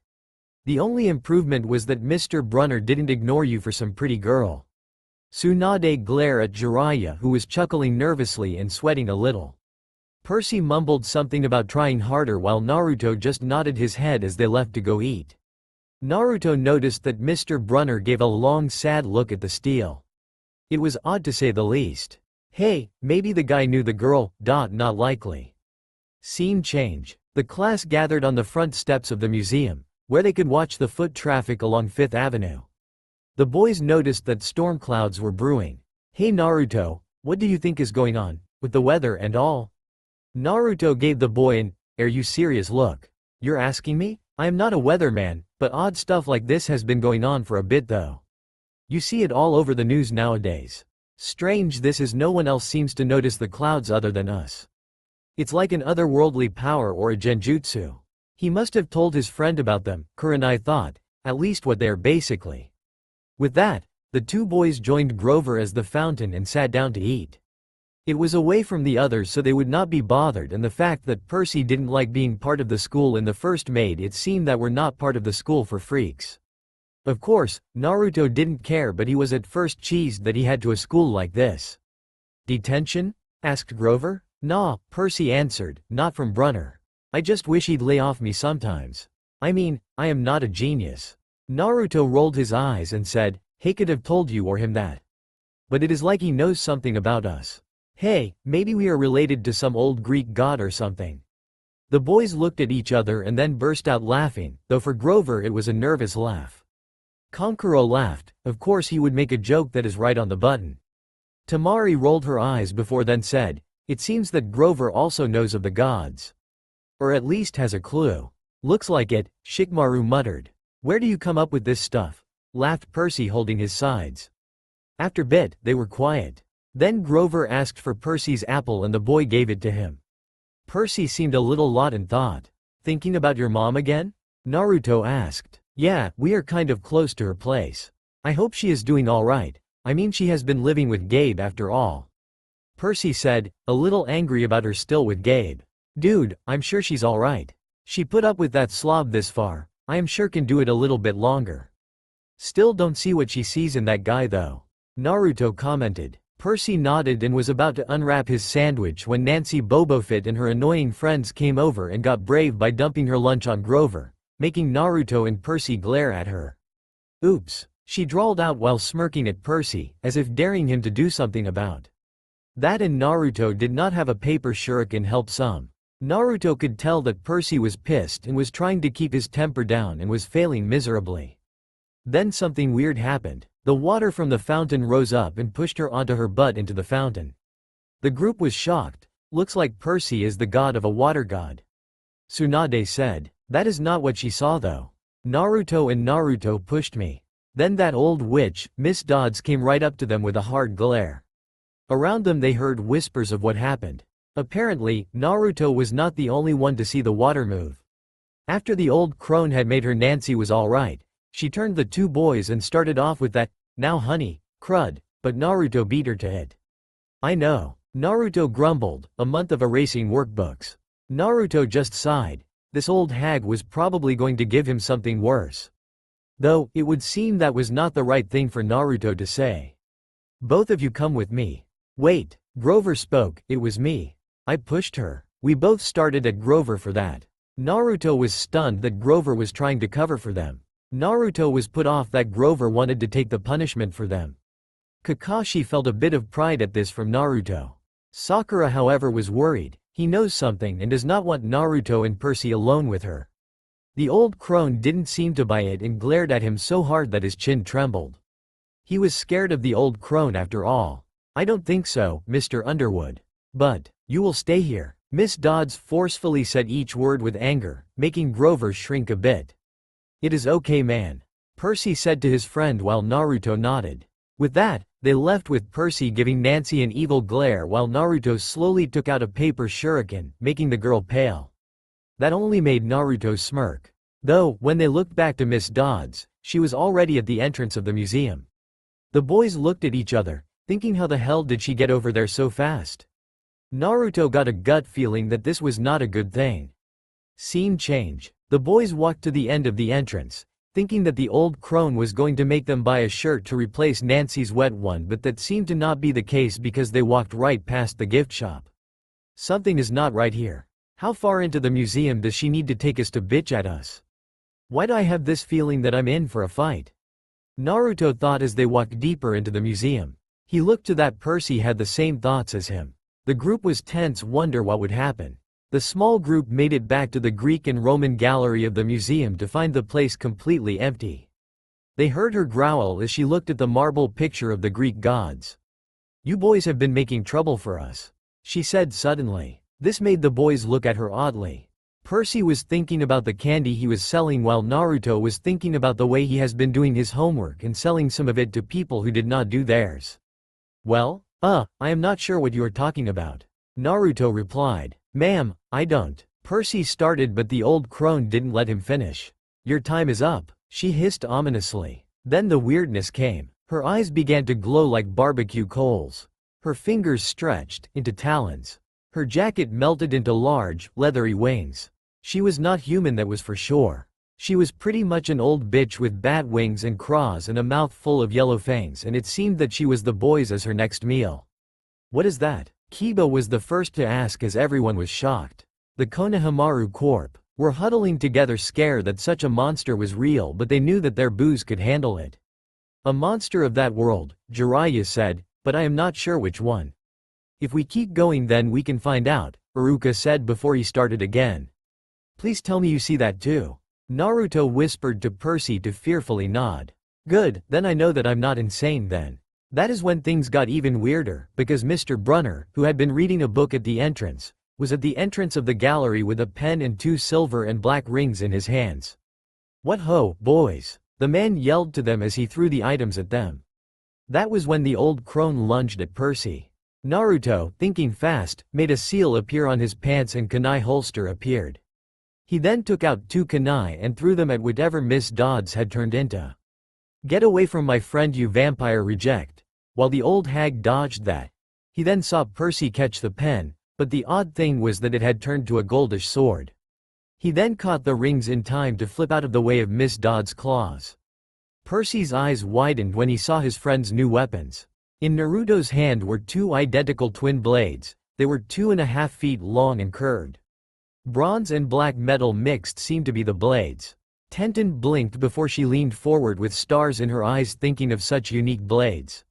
Speaker 1: The only improvement was that Mr. Brunner didn't ignore you for some pretty girl. Tsunade glared at Jiraiya, who was chuckling nervously and sweating a little. Percy mumbled something about trying harder while Naruto just nodded his head as they left to go eat. Naruto noticed that Mr. Brunner gave a long sad look at the steel. It was odd to say the least. Hey, maybe the guy knew the girl, not likely. Scene change. The class gathered on the front steps of the museum, where they could watch the foot traffic along 5th Avenue. The boys noticed that storm clouds were brewing. Hey Naruto, what do you think is going on, with the weather and all? Naruto gave the boy an, are you serious look. You're asking me? I am not a weatherman, but odd stuff like this has been going on for a bit though. You see it all over the news nowadays. Strange this is, no one else seems to notice the clouds other than us. It's like an otherworldly power or a genjutsu. He must have told his friend about them, Kurenai thought, at least what they are basically. With that, the two boys joined Grover as the fountain and sat down to eat. It was away from the others so they would not be bothered, and the fact that Percy didn't like being part of the school in the first made it seem that we're not part of the school for freaks. Of course, Naruto didn't care, but he was at first cheesed that he had to a school like this. Detention? Asked Grover. Nah, Percy answered, not from Brunner. I just wish he'd lay off me sometimes. I mean, I am not a genius. Naruto rolled his eyes and said, he could have told you or him that. But it is like he knows something about us. Hey, maybe we are related to some old Greek god or something. The boys looked at each other and then burst out laughing, though for Grover it was a nervous laugh. Kankuro laughed. Of course he would make a joke that is right on the button. Tamari rolled her eyes before then said, it seems that Grover also knows of the gods. Or at least has a clue. Looks like it, Shikamaru muttered. Where do you come up with this stuff? Laughed Percy holding his sides. After bit, they were quiet. Then Grover asked for Percy's apple and the boy gave it to him. Percy seemed a little lost in thought. Thinking about your mom again? Naruto asked. Yeah, we are kind of close to her place. I hope she is doing alright. I mean, she has been living with Gabe after all. Percy said, a little angry about her still with Gabe. Dude, I'm sure she's alright. She put up with that slob this far. I am sure can do it a little bit longer. Still don't see what she sees in that guy though. Naruto commented. Percy nodded and was about to unwrap his sandwich when Nancy Bobofit and her annoying friends came over and got brave by dumping her lunch on Grover, making Naruto and Percy glare at her. Oops, she drawled out while smirking at Percy, as if daring him to do something about that, and Naruto did not have a paper shuriken help some. Naruto could tell that Percy was pissed and was trying to keep his temper down and was failing miserably. Then something weird happened. The water from the fountain rose up and pushed her onto her butt into the fountain. The group was shocked. Looks like Percy is the god of a water god. Tsunade said. That is not what she saw though. Naruto pushed me. Then that old witch, Miss Dodds, came right up to them with a hard glare. Around them they heard whispers of what happened. Apparently, Naruto was not the only one to see the water move. After the old crone had made her Nancy was alright, she turned the two boys and started off with that, now honey, crud, but Naruto beat her to it. I know. Naruto grumbled, a month of erasing workbooks. Naruto just sighed. This old hag was probably going to give him something worse. Though, it would seem that was not the right thing for Naruto to say. Both of you come with me. Wait, Grover spoke, it was me. I pushed her. We both started at Grover for that. Naruto was stunned that Grover was trying to cover for them. Naruto was put off that Grover wanted to take the punishment for them. Kakashi felt a bit of pride at this from Naruto. Sakura however was worried. He knows something and does not want Naruto and Percy alone with her. The old crone didn't seem to buy it and glared at him so hard that his chin trembled. He was scared of the old crone after all. I don't think so, Mr. Underwood. But, you will stay here. Miss Dodds forcefully said each word with anger, making Grover shrink a bit. It is okay, man. Percy said to his friend while Naruto nodded. With that, they left with Percy giving Nancy an evil glare while Naruto slowly took out a paper shuriken, making the girl pale. That only made Naruto smirk. Though, when they looked back to Miss Dodds, she was already at the entrance of the museum. The boys looked at each other, thinking how the hell did she get over there so fast? Naruto got a gut feeling that this was not a good thing. Scene change. The boys walked to the end of the entrance, thinking that the old crone was going to make them buy a shirt to replace Nancy's wet one, but that seemed to not be the case because they walked right past the gift shop. Something is not right here. How far into the museum does she need to take us to bitch at us? Why do I have this feeling that I'm in for a fight? Naruto thought as they walked deeper into the museum. He looked to that Percy had the same thoughts as him. The group was tense, wonder what would happen. The small group made it back to the Greek and Roman gallery of the museum to find the place completely empty. They heard her growl as she looked at the marble picture of the Greek gods. You boys have been making trouble for us, she said suddenly. This made the boys look at her oddly. Percy was thinking about the candy he was selling while Naruto was thinking about the way he has been doing his homework and selling some of it to people who did not do theirs. Well, I am not sure what you are talking about, Naruto replied. Ma'am, I don't. Percy started, but the old crone didn't let him finish. Your time is up, she hissed ominously. Then the weirdness came. Her eyes began to glow like barbecue coals. Her fingers stretched into talons. Her jacket melted into large, leathery wings. She was not human, that was for sure. She was pretty much an old bitch with bat wings and claws and a mouth full of yellow fangs, and it seemed that she was the boys as her next meal. What is that? Kiba was the first to ask as everyone was shocked. The Konohamaru Corp. Were huddling together scared that such a monster was real, but they knew that their booze could handle it. A monster of that world, Jiraiya said, but I am not sure which one. If we keep going then we can find out, Iruka said before he started again. Please tell me you see that too. Naruto whispered to Percy to fearfully nod. Good, then I know that I'm not insane then. That is when things got even weirder, because Mr. Brunner, who had been reading a book at the entrance, was at the entrance of the gallery with a pen and 2 silver and black rings in his hands. What ho, boys! The man yelled to them as he threw the items at them. That was when the old crone lunged at Percy. Naruto, thinking fast, made a seal appear on his pants and kunai holster appeared. He then took out 2 kunai and threw them at whatever Miss Dodds had turned into. Get away from my friend, you vampire reject. While the old hag dodged that, he then saw Percy catch the pen, but the odd thing was that it had turned to a goldish sword. He then caught the rings in time to flip out of the way of Miss Dodds' claws. Percy's eyes widened when he saw his friend's new weapons. In Naruto's hand were 2 identical twin blades. They were 2.5 feet long and curved. Bronze and black metal mixed seemed to be the blades. Tenten blinked before she leaned forward with stars in her eyes, thinking of such unique blades.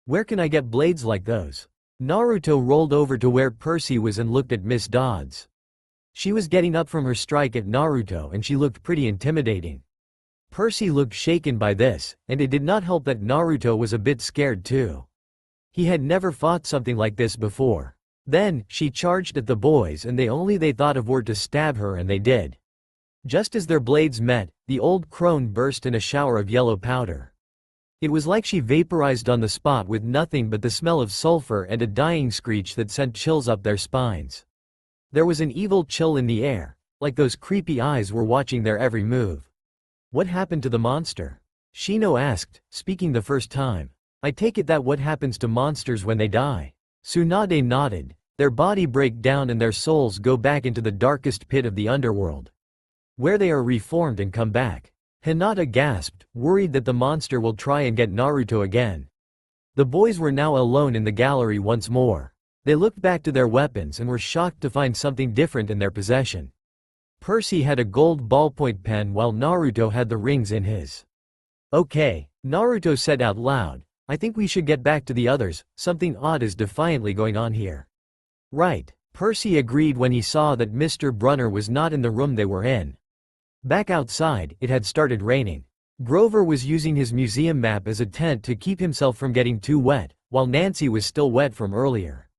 Speaker 1: Where can I get blades like those? Naruto rolled over to where Percy was and looked at Miss Dodds. She was getting up from her strike at Naruto and she looked pretty intimidating. Percy looked shaken by this, and it did not help that Naruto was a bit scared too. He had never fought something like this before. Then, she charged at the boys and they thought of were to stab her, and they did. Just as their blades met, the old crone burst in a shower of yellow powder. It was like she vaporized on the spot with nothing but the smell of sulfur and a dying screech that sent chills up their spines. There was an evil chill in the air, like those creepy eyes were watching their every move. What happened to the monster? Shino asked, speaking the first time. I take it that what happens to monsters when they die? Tsunade nodded. Their body break down and their souls go back into the darkest pit of the underworld, where they are reformed and come back. Hinata gasped, worried that the monster will try and get Naruto again. The boys were now alone in the gallery once more. They looked back to their weapons and were shocked to find something different in their possession. Percy had a gold ballpoint pen while Naruto had the rings in his. Okay, Naruto said out loud, I think we should get back to the others, something odd is defiantly going on here. Right, Percy agreed when he saw that Mr. Brunner was not in the room they were in. Back outside, it had started raining. Grover was using his museum map as a tent to keep himself from getting too wet, while Nancy was still wet from earlier.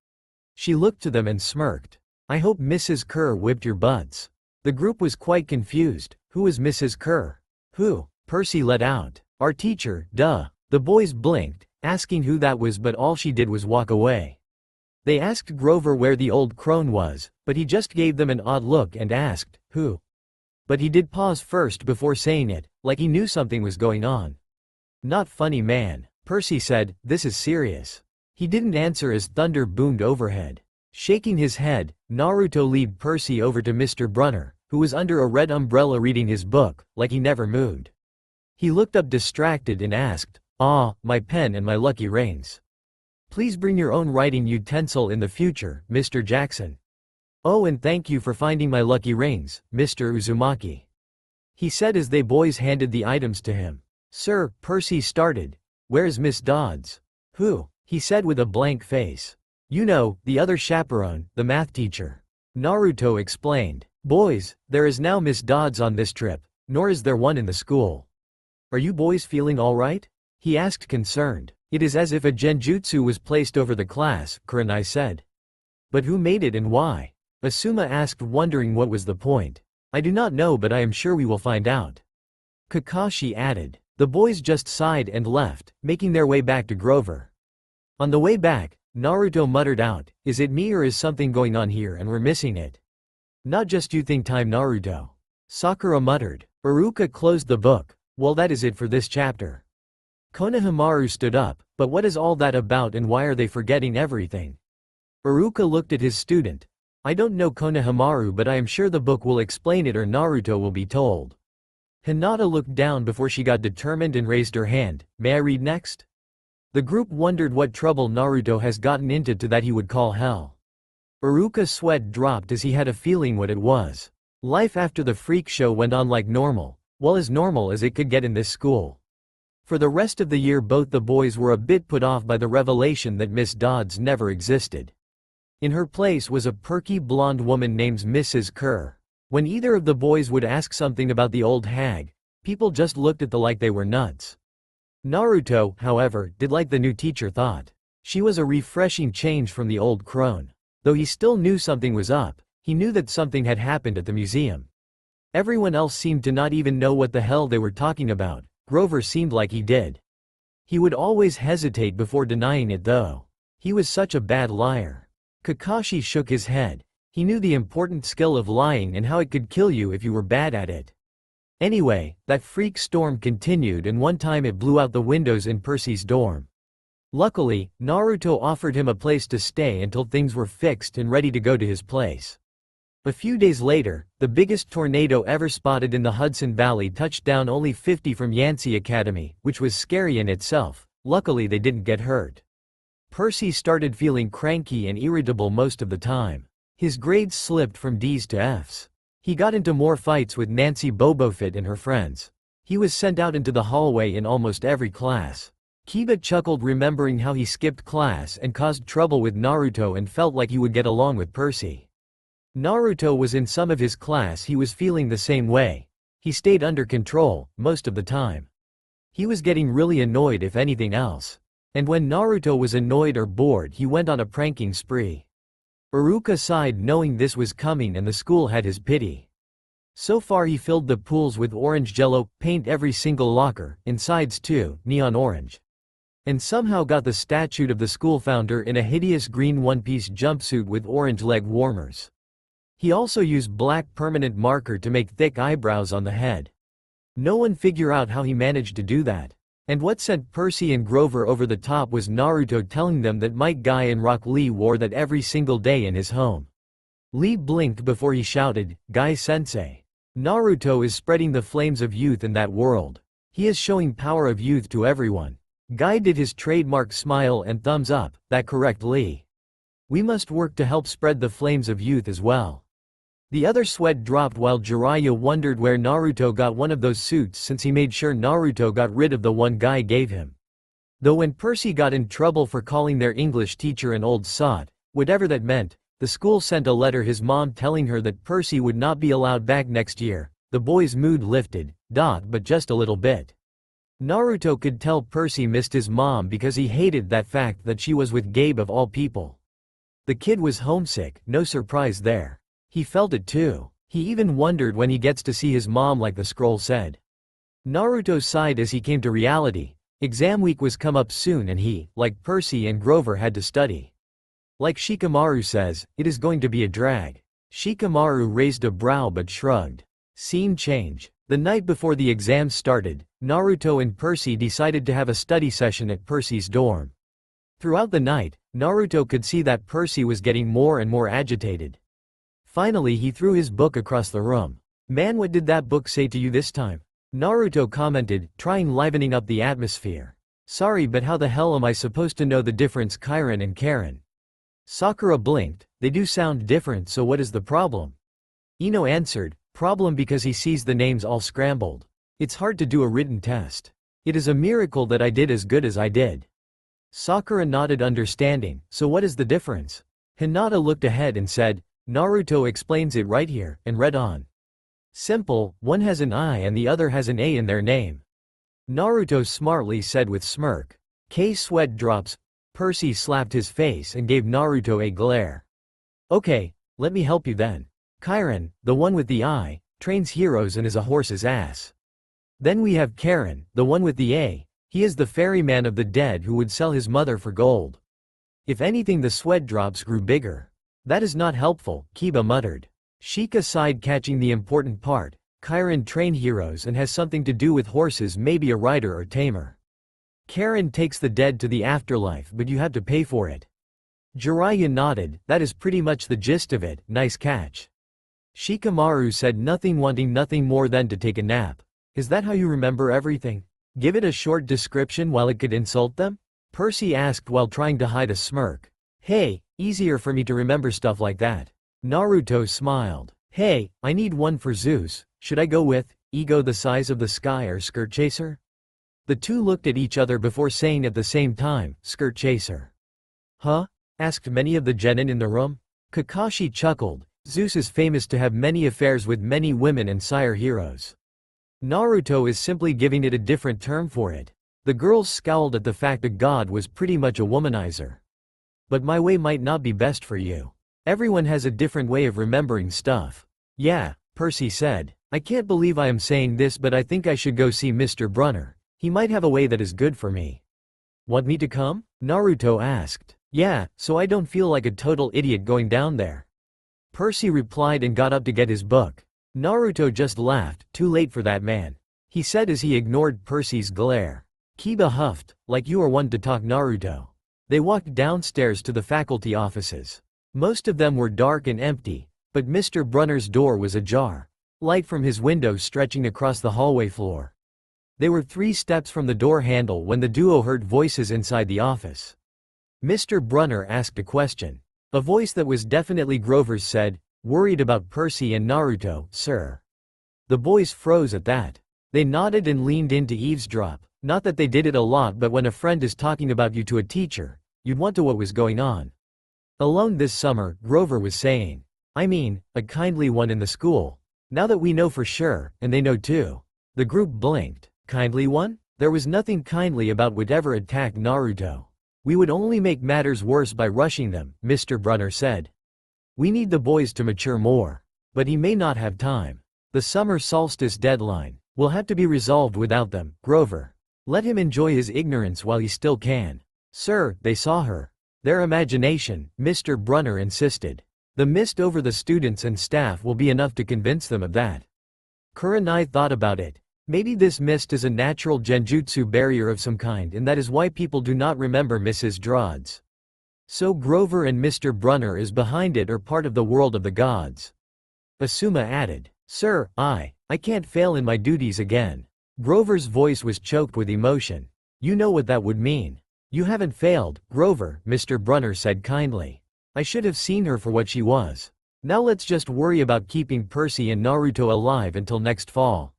Speaker 1: She looked to them and smirked. I hope Mrs. Kerr whipped your butts. The group was quite confused. Who was Mrs. Kerr? Who? Percy let out. Our teacher, duh. The boys blinked, asking who that was, but all she did was walk away. They asked Grover where the old crone was, but he just gave them an odd look and asked, who? But he did pause first before saying it, like he knew something was going on. Not funny, man. Percy said, this is serious. He didn't answer as thunder boomed overhead. Shaking his head, Naruto led Percy over to Mr. Brunner, who was under a red umbrella reading his book, like he never moved. He looked up distracted and asked, my pen and my lucky reins. Please bring your own writing utensil in the future, Mr. Jackson. Oh, and thank you for finding my lucky rings, Mr. Uzumaki. He said as they boys handed the items to him. Sir, Percy started. Where's Miss Dodds? Who? He said with a blank face. You know, the other chaperone, the math teacher. Naruto explained. Boys, there is now Miss Dodds on this trip, nor is there one in the school. Are you boys feeling all right? He asked concerned. It is as if a genjutsu was placed over the class, Kurenai said. But who made it and why? Asuma asked, wondering what was the point. I do not know, but I am sure we will find out. Kakashi added. The boys just sighed and left, making their way back to Grover. On the way back, Naruto muttered out, is it me or is something going on here and we're missing it? Not just you think time, Naruto. Sakura muttered. Iruka closed the book. Well, that is it for this chapter. Konohamaru stood up, but what is all that about and why are they forgetting everything? Iruka looked at his student. I don't know Konohamaru, but I am sure the book will explain it or Naruto will be told. Hinata looked down before she got determined and raised her hand. May I read next? The group wondered what trouble Naruto has gotten into to that he would call hell. Iruka's sweat dropped as he had a feeling what it was. Life after the freak show went on like normal, well as normal as it could get in this school. For the rest of the year both the boys were a bit put off by the revelation that Miss Dodds never existed. In her place was a perky blonde woman named Mrs. Kerr. When either of the boys would ask something about the old hag, people just looked at them like they were nuts. Naruto, however, did like the new teacher thought. She was a refreshing change from the old crone. Though he still knew something was up, he knew that something had happened at the museum. Everyone else seemed to not even know what the hell they were talking about. Grover seemed like he did. He would always hesitate before denying it though. He was such a bad liar. Kakashi shook his head. He knew the important skill of lying and how it could kill you if you were bad at it. Anyway, that freak storm continued and one time it blew out the windows in Percy's dorm. Luckily, Naruto offered him a place to stay until things were fixed and ready to go to his place. A few days later, the biggest tornado ever spotted in the Hudson Valley touched down only 50 from Yancey Academy, which was scary in itself. Luckily they didn't get hurt. Percy started feeling cranky and irritable most of the time. His grades slipped from D's to F's. He got into more fights with Nancy Bobofit and her friends. He was sent out into the hallway in almost every class. Kiba chuckled remembering how he skipped class and caused trouble with Naruto and felt like he would get along with Percy. Naruto was in some of his class he was feeling the same way. He stayed under control, most of the time. He was getting really annoyed if anything else. And when Naruto was annoyed or bored he went on a pranking spree. Iruka sighed knowing this was coming and the school had his pity. So far he filled the pools with orange jello, paint every single locker, insides too, neon orange. And somehow got the statue of the school founder in a hideous green one-piece jumpsuit with orange leg warmers. He also used black permanent marker to make thick eyebrows on the head. No one figured out how he managed to do that. And what sent Percy and Grover over the top was Naruto telling them that Might Guy and Rock Lee wore that every single day in his home. Lee blinked before he shouted, "Guy-sensei. Naruto is spreading the flames of youth in that world. He is showing power of youth to everyone." Guy did his trademark smile and thumbs up. "That correct, Lee. We must work to help spread the flames of youth as well." The other sweat dropped while Jiraiya wondered where Naruto got one of those suits since he made sure Naruto got rid of the one Guy gave him. Though when Percy got in trouble for calling their English teacher an old sot, whatever that meant, the school sent a letter his mom telling her that Percy would not be allowed back next year. The boy's mood lifted, but just a little bit. Naruto could tell Percy missed his mom because he hated that fact that she was with Gabe of all people. The kid was homesick, no surprise there. He felt it too. He even wondered when he gets to see his mom like the scroll said. Naruto sighed as he came to reality. Exam week was come up soon and he, like Percy and Grover, had to study. Like Shikamaru says, it is going to be a drag. Shikamaru raised a brow but shrugged. Scene change. The night before the exam started, Naruto and Percy decided to have a study session at Percy's dorm. Throughout the night, Naruto could see that Percy was getting more and more agitated. Finally he threw his book across the room. "Man, what did that book say to you this time?" Naruto commented, trying livening up the atmosphere. "Sorry, but how the hell am I supposed to know the difference, Kairon and Karen?" Sakura blinked. "They do sound different, so what is the problem?" Ino answered, "Problem because he sees the names all scrambled. It's hard to do a written test. It is a miracle that I did as good as I did." Sakura nodded understanding. "So what is the difference?" Hinata looked ahead and said, "Naruto explains it right here," and read on. "Simple, one has an I and the other has an A in their name." Naruto smartly said with smirk. K's sweat drops. Percy slapped his face and gave Naruto a glare. "Okay, let me help you then. Kairon, the one with the I, trains heroes and is a horse's ass. Then we have Karen, the one with the A, he is the ferryman of the dead who would sell his mother for gold." If anything, the sweat drops grew bigger. "That is not helpful," Kiba muttered. Shika sighed, catching the important part. Kairon train heroes and has something to do with horses, maybe a rider or tamer. Karen takes the dead to the afterlife, but you have to pay for it. Jiraiya nodded. "That is pretty much the gist of it, nice catch." Shikamaru said nothing, wanting nothing more than to take a nap. Is that how you remember everything? Give it a short description while it could insult them? Percy asked while trying to hide a smirk. Hey, easier for me to remember stuff like that. Naruto smiled. Hey, I need one for Zeus. Should I go with ego the size of the sky or skirt chaser? The two looked at each other before saying at the same time, skirt chaser. Huh? Asked many of the genin in the room. Kakashi chuckled. Zeus is famous to have many affairs with many women and sire heroes. Naruto is simply giving it a different term for it. The girls scowled at the fact a god was pretty much a womanizer. But my way might not be best for you. Everyone has a different way of remembering stuff. Yeah, Percy said. I can't believe I am saying this, but I think I should go see Mr. Brunner. He might have a way that is good for me. Want me to come? Naruto asked. Yeah, so I don't feel like a total idiot going down there. Percy replied and got up to get his book. Naruto just laughed, too late for that man. He said as he ignored Percy's glare. Kiba huffed, like you are one to talk, Naruto. They walked downstairs to the faculty offices. Most of them were dark and empty, but Mr. Brunner's door was ajar. Light from his window stretching across the hallway floor. They were 3 steps from the door handle when the duo heard voices inside the office. Mr. Brunner asked a question. A voice that was definitely Grover's said, worried about Percy and Naruto, sir. The boys froze at that. They nodded and leaned in to eavesdrop. Not that they did it a lot, but when a friend is talking about you to a teacher, you'd want to know what was going on. Alone this summer, Grover was saying. I mean, a kindly one in the school. Now that we know for sure, and they know too. The group blinked. Kindly one? There was nothing kindly about whatever attacked Naruto. We would only make matters worse by rushing them, Mr. Brunner said. We need the boys to mature more. But he may not have time. The summer solstice deadline will have to be resolved without them, Grover. Let him enjoy his ignorance while he still can. Sir, they saw her. Their imagination, Mr. Brunner insisted. The mist over the students and staff will be enough to convince them of that. Kurenai thought about it. Maybe this mist is a natural genjutsu barrier of some kind, and that is why people do not remember Mrs. Drodds. So Grover and Mr. Brunner is behind it, or part of the world of the gods. Asuma added. Sir, I can't fail in my duties again. Grover's voice was choked with emotion. You know what that would mean. You haven't failed, Grover, Mr. Brunner said kindly. I should have seen her for what she was. Now let's just worry about keeping Percy and Naruto alive until next fall.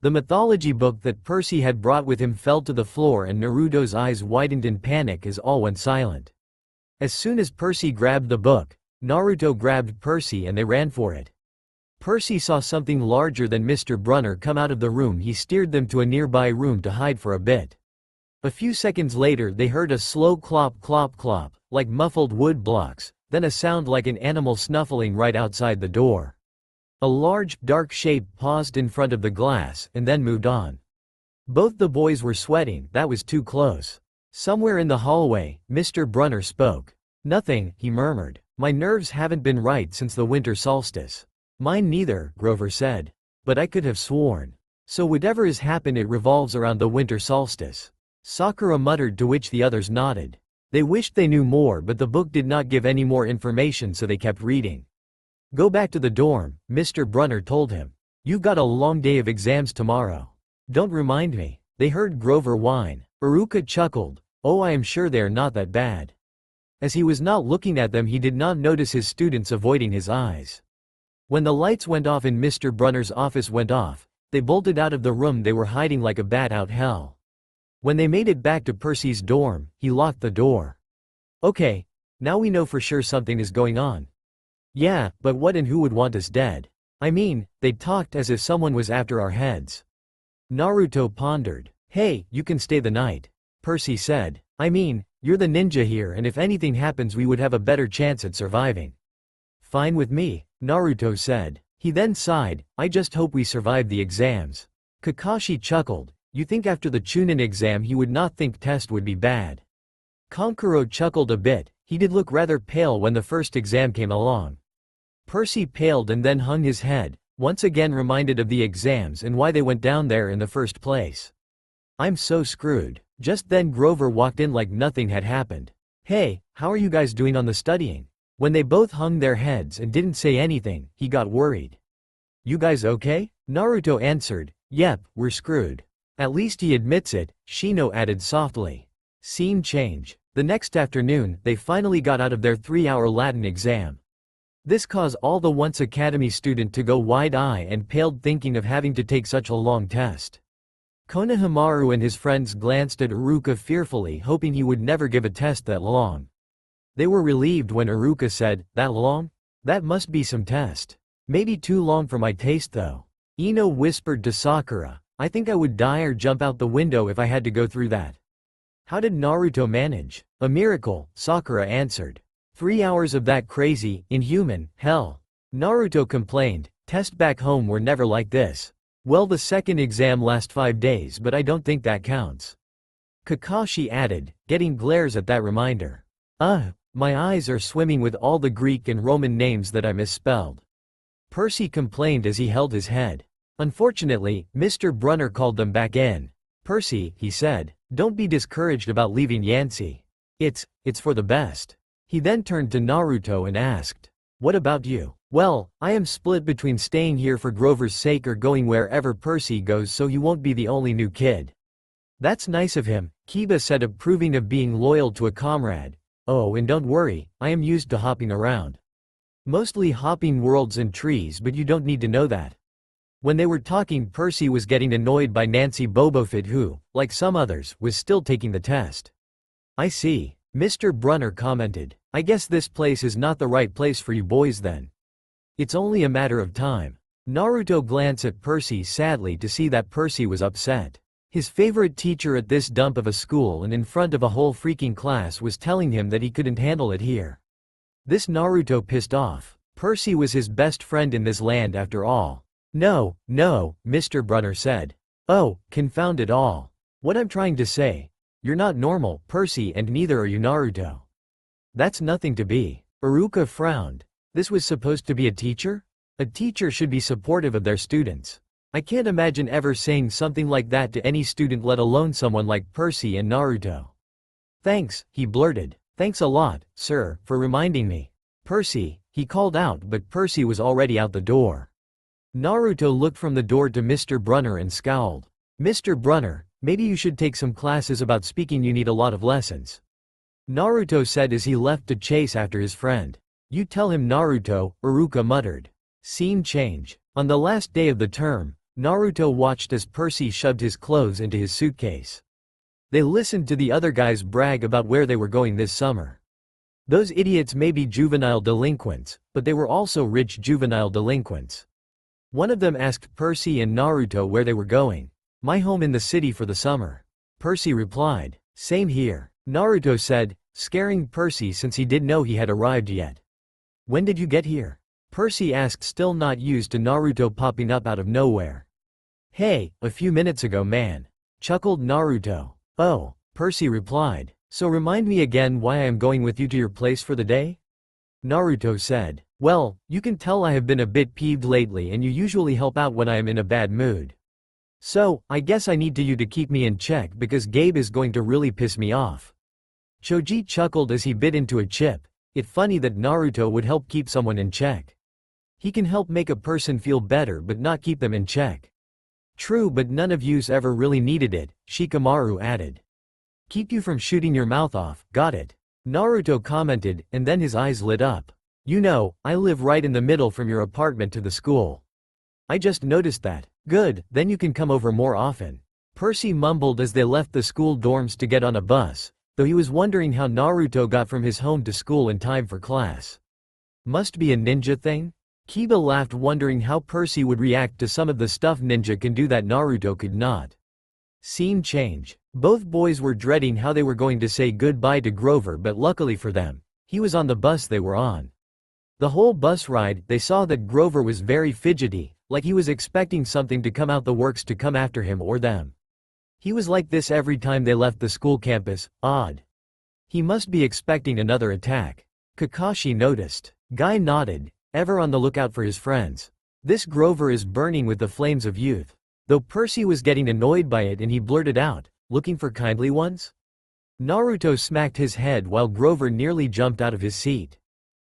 Speaker 1: The mythology book that Percy had brought with him fell to the floor and Naruto's eyes widened in panic as all went silent. As soon as Percy grabbed the book, Naruto grabbed Percy and they ran for it. Percy saw something larger than Mr. Brunner come out of the room. He steered them to a nearby room to hide for a bit. A few seconds later they heard a slow clop clop clop, like muffled wood blocks, then a sound like an animal snuffling right outside the door. A large, dark shape paused in front of the glass and then moved on. Both the boys were sweating. That was too close. Somewhere in the hallway, Mr. Brunner spoke. Nothing, he murmured. My nerves haven't been right since the winter solstice. Mine neither, Grover said. But I could have sworn. So whatever has happened, it revolves around the winter solstice. Sakura muttered, to which the others nodded. They wished they knew more, but the book did not give any more information, so they kept reading. Go back to the dorm, Mr. Brunner told him. You've got a long day of exams tomorrow. Don't remind me. They heard Grover whine. Iruka chuckled. Oh, I am sure they are not that bad. As he was not looking at them, he did not notice his students avoiding his eyes. When the lights went off and Mr. Brunner's office went off, they bolted out of the room they were hiding like a bat out hell. When they made it back to Percy's dorm, he locked the door. Okay, now we know for sure something is going on. Yeah, but what and who would want us dead? I mean, they talked as if someone was after our heads. Naruto pondered. Hey, you can stay the night. Percy said. I mean, you're the ninja here, and if anything happens we would have a better chance at surviving. Fine with me, Naruto said. He then sighed, I just hope we survive the exams. Kakashi chuckled. You think after the Chunin exam he would not think test would be bad? Kankuro chuckled a bit. He did look rather pale when the first exam came along. Percy paled and then hung his head, once again reminded of the exams and why they went down there in the first place. I'm so screwed. Just then Grover walked in like nothing had happened. Hey, how are you guys doing on the studying? When they both hung their heads and didn't say anything, he got worried. You guys okay? Naruto answered, Yep, we're screwed. At least he admits it, Shino added softly. Scene change. The next afternoon, they finally got out of their 3-hour Latin exam. This caused all the once Academy student to go wide-eyed and paled thinking of having to take such a long test. Konohamaru and his friends glanced at Iruka fearfully, hoping he would never give a test that long. They were relieved when Iruka said, "That long? That must be some test. Maybe too long for my taste though." Ino whispered to Sakura, "I think I would die or jump out the window if I had to go through that." How did Naruto manage? A miracle, Sakura answered. 3 hours of that crazy, inhuman, hell. Naruto complained, "Tests back home were never like this." Well, the second exam lasts 5 days, but I don't think that counts. Kakashi added, getting glares at that reminder. My eyes are swimming with all the Greek and Roman names that I misspelled. Percy complained as he held his head. Unfortunately, Mr. Brunner called them back in. "Percy," he said, "don't be discouraged about leaving Yancey. It's for the best." He then turned to Naruto and asked, "What about you?" "Well, I am split between staying here for Grover's sake or going wherever Percy goes so he won't be the only new kid." "That's nice of him," Kiba said, approving of being loyal to a comrade. "Oh, and don't worry, I am used to hopping around. Mostly hopping worlds and trees, but you don't need to know that." When they were talking, Percy was getting annoyed by Nancy Bobofit who, like some others, was still taking the test. "I see," Mr. Brunner commented. "I guess this place is not the right place for you boys then. It's only a matter of time." Naruto glanced at Percy sadly to see that Percy was upset. His favorite teacher at this dump of a school and in front of a whole freaking class was telling him that he couldn't handle it here. This Naruto pissed off. Percy was his best friend in this land after all. No, Mr. Brunner said. "Oh, confound it all. What I'm trying to say. You're not normal, Percy, and neither are you, Naruto. That's nothing to be." Iruka frowned. This was supposed to be a teacher? A teacher should be supportive of their students. I can't imagine ever saying something like that to any student, let alone someone like Percy and Naruto. "Thanks," he blurted. "Thanks a lot, sir, for reminding me." "Percy," he called out, but Percy was already out the door. Naruto looked from the door to Mr. Brunner and scowled. "Mr. Brunner, maybe you should take some classes about speaking, you need a lot of lessons." Naruto said as he left to chase after his friend. "You tell him, Naruto," Iruka muttered. Scene change. On the last day of the term, Naruto watched as Percy shoved his clothes into his suitcase. They listened to the other guys brag about where they were going this summer. Those idiots may be juvenile delinquents, but they were also rich juvenile delinquents. One of them asked Percy and Naruto where they were going. "My home in the city for the summer." Percy replied. "Same here," Naruto said, scaring Percy since he didn't know he had arrived yet. "When did you get here?" Percy asked, still not used to Naruto popping up out of nowhere. "Hey, a few minutes ago, man," chuckled Naruto. "Oh," Percy replied. "So remind me again why I am going with you to your place for the day?" Naruto said. "Well, you can tell I have been a bit peeved lately and you usually help out when I am in a bad mood. So, I guess I need you to keep me in check because Gabe is going to really piss me off." Choji chuckled as he bit into a chip. It's funny that Naruto would help keep someone in check. He can help make a person feel better but not keep them in check. "True, but none of you's ever really needed it," Shikamaru added. "Keep you from shooting your mouth off, got it?" Naruto commented, and then his eyes lit up. "You know, I live right in the middle from your apartment to the school. I just noticed that." "Good, then you can come over more often." Percy mumbled as they left the school dorms to get on a bus, though he was wondering how Naruto got from his home to school in time for class. Must be a ninja thing? Kiba laughed, wondering how Percy would react to some of the stuff ninja can do that Naruto could not. Scene change. Both boys were dreading how they were going to say goodbye to Grover, but luckily for them, he was on the bus they were on. The whole bus ride, they saw that Grover was very fidgety, like he was expecting something to come out the works to come after him or them. He was like this every time they left the school campus. Odd. He must be expecting another attack. Kakashi noticed. Guy nodded, ever on the lookout for his friends. This Grover is burning with the flames of youth. Though Percy was getting annoyed by it and he blurted out, "Looking for kindly ones?" Naruto smacked his head while Grover nearly jumped out of his seat.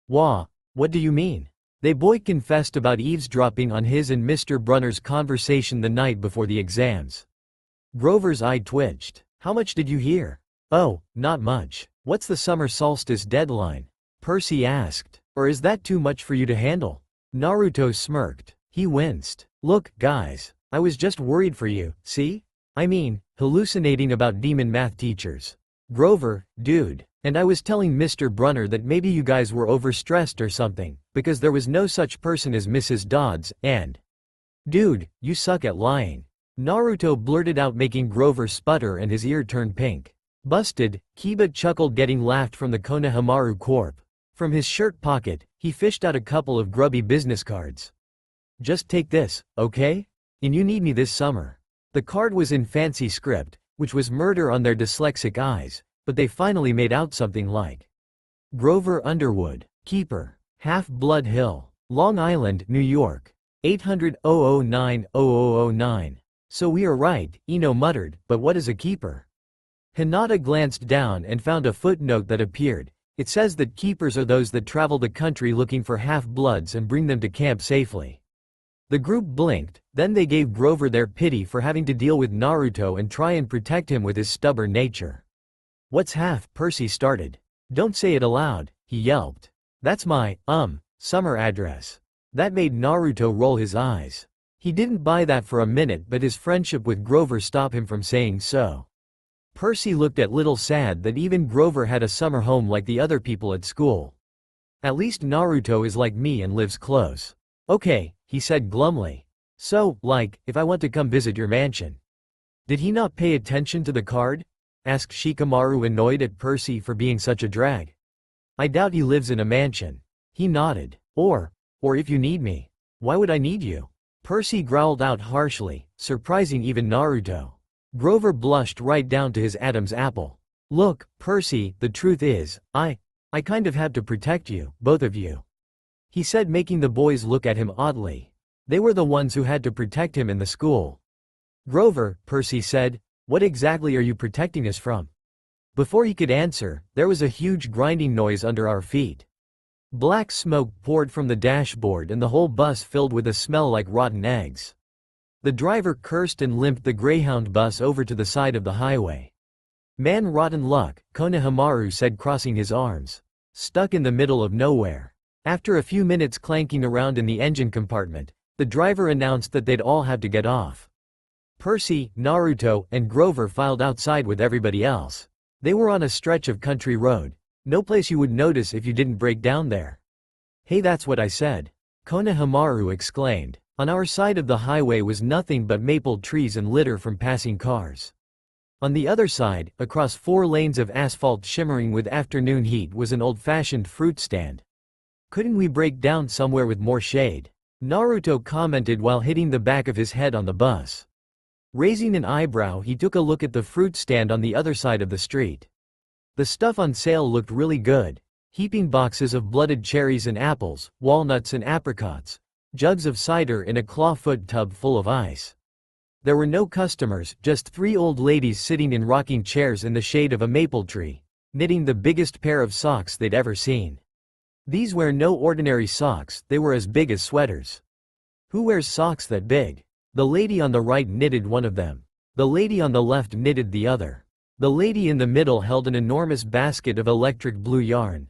Speaker 1: "Wah, what do you mean?" The boy confessed about eavesdropping on his and Mr. Brunner's conversation the night before the exams. Grover's eye twitched. How much did you hear? Oh, not much. What's the summer solstice deadline? Percy asked. Or is that too much for you to handle? Naruto smirked. He winced. Look, guys. I was just worried for you, see? I mean, hallucinating about demon math teachers. Grover, dude. And I was telling Mr. Brunner that maybe you guys were overstressed or something, because there was no such person as Mrs. Dodds, and… Dude, you suck at lying. Naruto blurted out, making Grover sputter and his ear turn pink. Busted, Kiba chuckled, getting laughed from the Konohamaru Corp. From his shirt pocket, he fished out a couple of grubby business cards. Just take this, okay? And you need me this summer. The card was in fancy script, which was murder on their dyslexic eyes, but they finally made out something like Grover Underwood, Keeper, Half-Blood Hill, Long Island, New York, 800-009-0009. So we are right, Ino muttered, but what is a keeper? Hinata glanced down and found a footnote that appeared. It says that keepers are those that travel the country looking for half-bloods and bring them to camp safely. The group blinked, then they gave Grover their pity for having to deal with Naruto and try and protect him with his stubborn nature. What's half? Percy started. Don't say it aloud, he yelped. That's my, summer address. That made Naruto roll his eyes. He didn't buy that for a minute, but his friendship with Grover stopped him from saying so. Percy looked a little sad that even Grover had a summer home like the other people at school. At least Naruto is like me and lives close. Okay, he said glumly. So, like, if I want to come visit your mansion. Did he not pay attention to the card? Asked Shikamaru, annoyed at Percy for being such a drag. I doubt he lives in a mansion. He nodded. Or if you need me. Why would I need you? Percy growled out harshly, surprising even Naruto. Grover blushed right down to his Adam's apple. Look, Percy, the truth is, I kind of have to protect you, both of you. He said, making the boys look at him oddly. They were the ones who had to protect him in the school. Grover, Percy said, what exactly are you protecting us from? Before he could answer, there was a huge grinding noise under our feet. Black smoke poured from the dashboard and the whole bus filled with a smell like rotten eggs. The driver cursed and limped the Greyhound bus over to the side of the highway. Man, rotten luck, Konohamaru said, crossing his arms. Stuck in the middle of nowhere. After a few minutes clanking around in the engine compartment, the driver announced that they'd all have to get off. Percy, Naruto, and Grover filed outside with everybody else. They were on a stretch of country road. No place you would notice if you didn't break down there. Hey, that's what I said. Konohamaru exclaimed. On our side of the highway was nothing but maple trees and litter from passing cars. On the other side, across 4 lanes of asphalt shimmering with afternoon heat, was an old-fashioned fruit stand. Couldn't we break down somewhere with more shade? Naruto commented while hitting the back of his head on the bus. Raising an eyebrow, he took a look at the fruit stand on the other side of the street. The stuff on sale looked really good. Heaping boxes of blooded cherries and apples, walnuts and apricots. Jugs of cider in a clawfoot tub full of ice. There were no customers, just 3 old ladies sitting in rocking chairs in the shade of a maple tree, knitting the biggest pair of socks they'd ever seen. These were no ordinary socks, they were as big as sweaters. Who wears socks that big? The lady on the right knitted one of them. The lady on the left knitted the other. The lady in the middle held an enormous basket of electric blue yarn.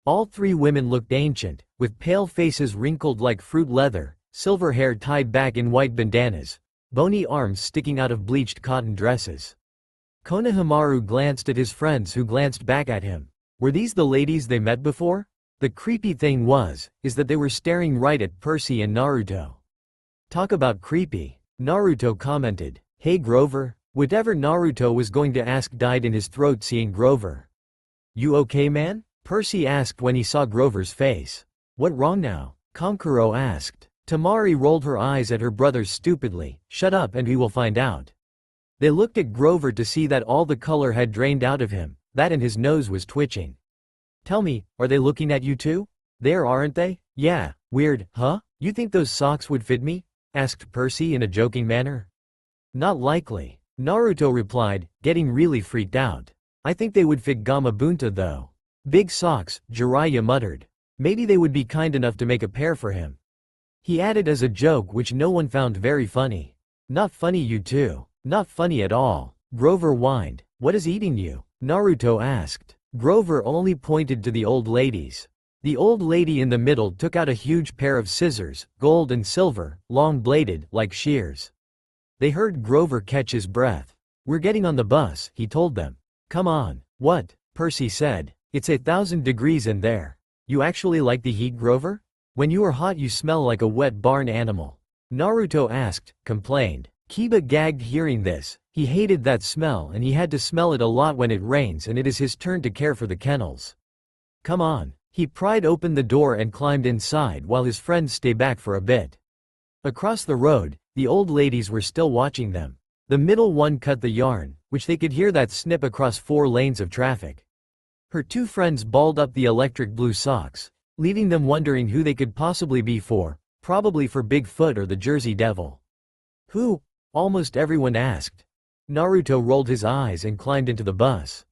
Speaker 1: All 3 women looked ancient, with pale faces wrinkled like fruit leather, silver hair tied back in white bandanas, bony arms sticking out of bleached cotton dresses. Konohamaru glanced at his friends, who glanced back at him. Were these the ladies they met before? The creepy thing is that they were staring right at Percy and Naruto. Talk about creepy, Naruto commented. Hey Grover? Whatever Naruto was going to ask died in his throat seeing Grover. You okay, man? Percy asked when he saw Grover's face. What wrong now? Kankuro asked. Tamari rolled her eyes at her brothers stupidly. Shut up and we will find out. They looked at Grover to see that all the color had drained out of him, that and his nose was twitching. Tell me, are they looking at you too? There, aren't they? Yeah, weird, huh? You think those socks would fit me? Asked Percy in a joking manner. Not likely, Naruto replied, getting really freaked out. I think they would fit Gamabunta though. Big socks, Jiraiya muttered. Maybe they would be kind enough to make a pair for him. He added as a joke which no one found very funny. Not funny you too. Not funny at all. Grover whined. What is eating you? Naruto asked. Grover only pointed to the old ladies. The old lady in the middle took out a huge pair of scissors, gold and silver, long-bladed, like shears. They heard Grover catch his breath. We're getting on the bus, he told them. Come on. What? Percy said. It's 1,000 degrees in there. You actually like the heat, Grover? When you are hot you smell like a wet barn animal. Naruto asked, complained. Kiba gagged hearing this. He hated that smell and he had to smell it a lot when it rains and it is his turn to care for the kennels. Come on. He pried open the door and climbed inside while his friends stayed back for a bit. Across the road, the old ladies were still watching them. The middle one cut the yarn, which they could hear that snip across 4 lanes of traffic. Her 2 friends balled up the electric blue socks, leaving them wondering who they could possibly be for, probably for Bigfoot or the Jersey Devil. Who? Almost everyone asked. Naruto rolled his eyes and climbed into the bus.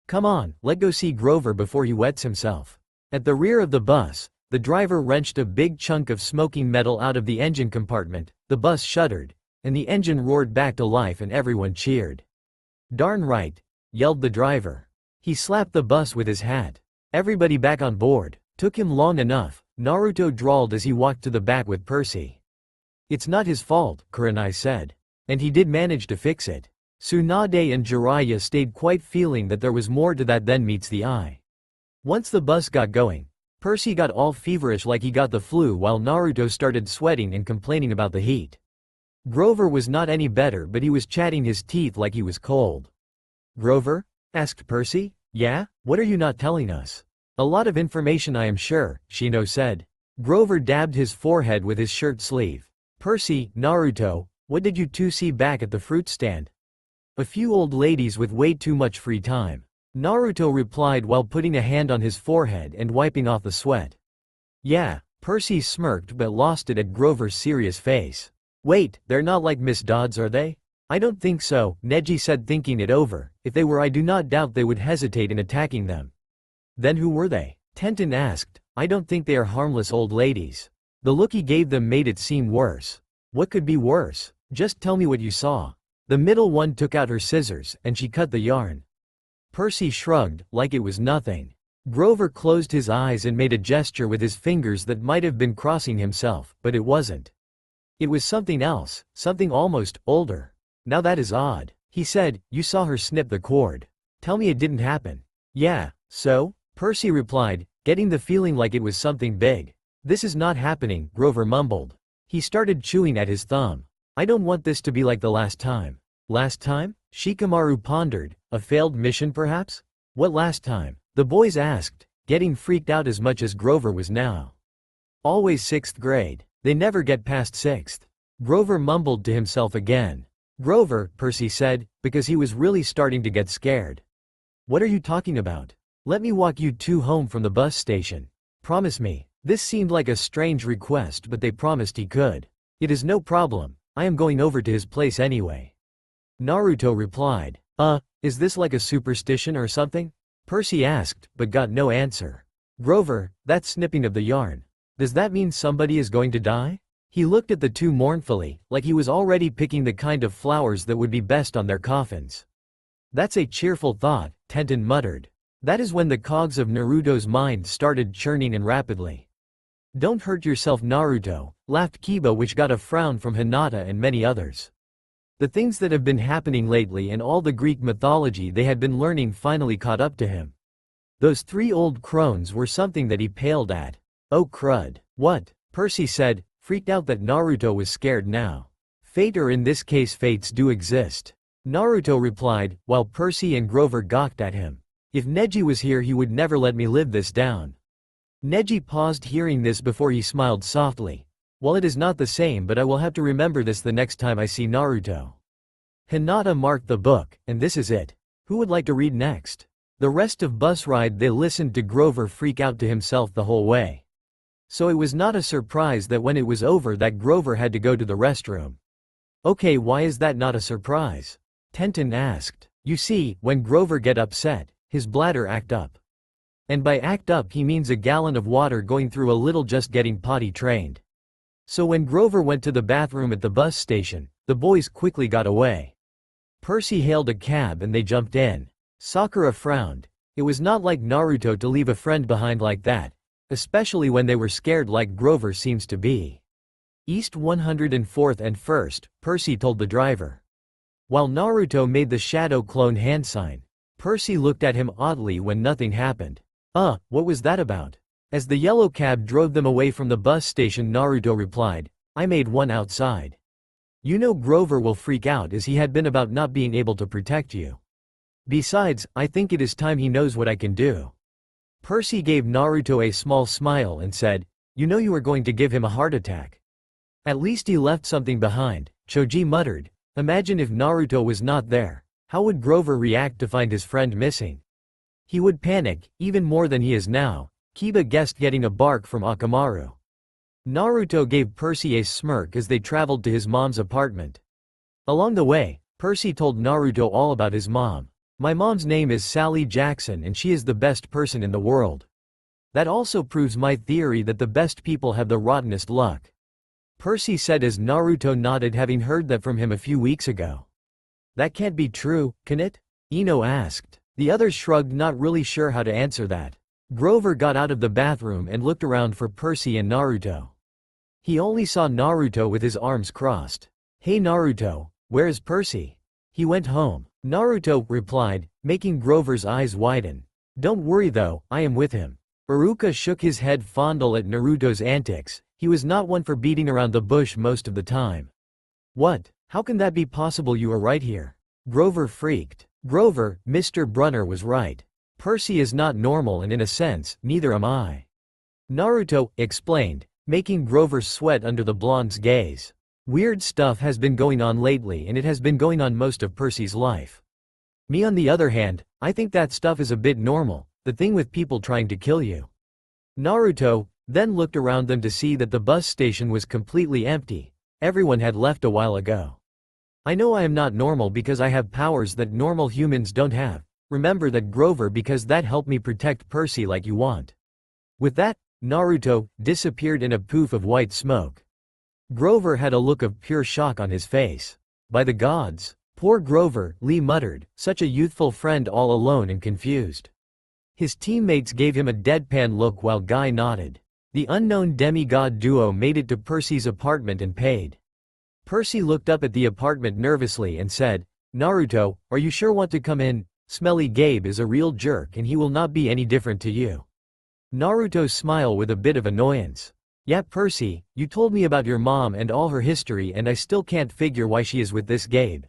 Speaker 1: Come on, let's go see Grover before he wets himself. At the rear of the bus, the driver wrenched a big chunk of smoking metal out of the engine compartment, the bus shuddered, and the engine roared back to life and everyone cheered. Darn right, yelled the driver. He slapped the bus with his hat. Everybody back on board. Took him long enough, Naruto drawled as he walked to the back with Percy. It's not his fault, Kurenai said. And he did manage to fix it. Tsunade and Jiraiya stayed quite feeling that there was more to that than meets the eye. Once the bus got going, Percy got all feverish like he got the flu while Naruto started sweating and complaining about the heat. Grover was not any better but he was chatting his teeth like he was cold. Grover? Asked Percy. Yeah? What are you not telling us? A lot of information I am sure, Shino said. Grover dabbed his forehead with his shirt sleeve. Percy, Naruto, what did you two see back at the fruit stand? A few old ladies with way too much free time. Naruto replied while putting a hand on his forehead and wiping off the sweat. Yeah, Percy smirked but lost it at Grover's serious face. Wait, they're not like Miss Dodds, are they? I don't think so, Neji said, thinking it over. If they were, I do not doubt they would hesitate in attacking them. Then who were they? Tenten asked. I don't think they are harmless old ladies. The look he gave them made it seem worse. What could be worse? Just tell me what you saw. The middle one took out her scissors and she cut the yarn. Percy shrugged, like it was nothing. Grover closed his eyes and made a gesture with his fingers that might have been crossing himself, but it wasn't. It was something else, something almost older. Now that is odd. He said, you saw her snip the cord. Tell me it didn't happen. Yeah, so? Percy replied, getting the feeling like it was something big. This is not happening, Grover mumbled. He started chewing at his thumb. I don't want this to be like the last time. Last time? Shikamaru pondered. A failed mission perhaps? What last time? The boys asked, getting freaked out as much as Grover was now. Always 6th grade. They never get past 6th. Grover mumbled to himself again. Grover, Percy said, because he was really starting to get scared. What are you talking about? Let me walk you two home from the bus station. Promise me. This seemed like a strange request but they promised he could. It is no problem. I am going over to his place anyway. Naruto replied. Is this like a superstition or something? Percy asked, but got no answer. Grover, that snipping of the yarn. Does that mean somebody is going to die? He looked at the two mournfully, like he was already picking the kind of flowers that would be best on their coffins. That's a cheerful thought, Tenten muttered. That is when the cogs of Naruto's mind started churning and rapidly. Don't hurt yourself, Naruto, laughed Kiba, which got a frown from Hinata and many others. The things that have been happening lately and all the Greek mythology they had been learning finally caught up to him. Those 3 old crones were something that he paled at. Oh crud. What? Percy said, freaked out that Naruto was scared now. Fate, or in this case fates, do exist. Naruto replied, while Percy and Grover gawked at him. If Neji was here he would never let me live this down. Neji paused hearing this before he smiled softly. Well, it is not the same, but I will have to remember this the next time I see Naruto. Hinata marked the book, and this is it. Who would like to read next? The rest of bus ride they listened to Grover freak out to himself the whole way. So it was not a surprise that when it was over that Grover had to go to the restroom. Okay, why is that not a surprise? Tenten asked. You see, when Grover get upset, his bladder act up. And by act up he means a gallon of water going through a little just getting potty trained. So when Grover went to the bathroom at the bus station, the boys quickly got away. Percy hailed a cab and they jumped in. Sakura frowned. It was not like Naruto to leave a friend behind like that, especially when they were scared like Grover seems to be. East 104th and 1st, Percy told the driver. While Naruto made the shadow clone hand sign, Percy looked at him oddly when nothing happened. What was that about? As the yellow cab drove them away from the bus station, Naruto replied, I made one outside. You know Grover will freak out as he had been about not being able to protect you. Besides, I think it is time he knows what I can do. Percy gave Naruto a small smile and said, you know you are going to give him a heart attack. At least he left something behind, Choji muttered. Imagine if Naruto was not there. How would Grover react to find his friend missing? He would panic, even more than he is now. Kiba guessed getting a bark from Akamaru. Naruto gave Percy a smirk as they traveled to his mom's apartment. Along the way, Percy told Naruto all about his mom. My mom's name is Sally Jackson and she is the best person in the world. That also proves my theory that the best people have the rottenest luck. Percy said as Naruto nodded, having heard that from him a few weeks ago. That can't be true, can it? Ino asked. The others shrugged, not really sure how to answer that. Grover got out of the bathroom and looked around for Percy and Naruto. He only saw Naruto with his arms crossed. Hey Naruto, where is Percy? He went home, Naruto replied, making Grover's eyes widen. Don't worry though, I am with him. Iruka shook his head fondle at Naruto's antics. He was not one for beating around the bush most of the time. What? How can that be possible? You are right here. Grover freaked. Grover, Mr. Brunner was right. Percy is not normal and in a sense, neither am I. Naruto explained, making Grover sweat under the blonde's gaze. Weird stuff has been going on lately and it has been going on most of Percy's life. Me on the other hand, I think that stuff is a bit normal, the thing with people trying to kill you. Naruto then looked around them to see that the bus station was completely empty. Everyone had left a while ago. I know I am not normal because I have powers that normal humans don't have. Remember that, Grover, because that helped me protect Percy like you want. With that, Naruto disappeared in a poof of white smoke. Grover had a look of pure shock on his face. By the gods, poor Grover, Lee muttered, such a youthful friend all alone and confused. His teammates gave him a deadpan look while Guy nodded. The unknown demigod duo made it to Percy's apartment and paid. Percy looked up at the apartment nervously and said, Naruto, are you sure want to come in? Smelly Gabe is a real jerk and he will not be any different to you. Naruto smiled with a bit of annoyance. Yeah, Percy, you told me about your mom and all her history and I still can't figure why she is with this Gabe.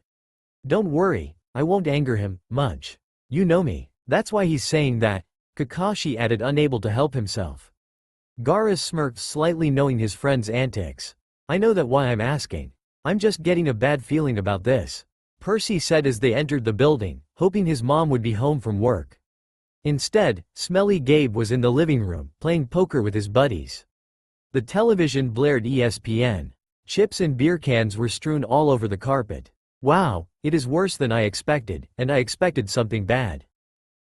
Speaker 1: Don't worry, I won't anger him much. You know me, that's why he's saying that, Kakashi added, unable to help himself. Gaara smirked slightly, knowing his friend's antics. I know that why I'm asking. I'm just getting a bad feeling about this, Percy said as they entered the building, hoping his mom would be home from work. Instead, Smelly Gabe was in the living room, playing poker with his buddies. The television blared ESPN. Chips and beer cans were strewn all over the carpet. Wow, it is worse than I expected, and I expected something bad.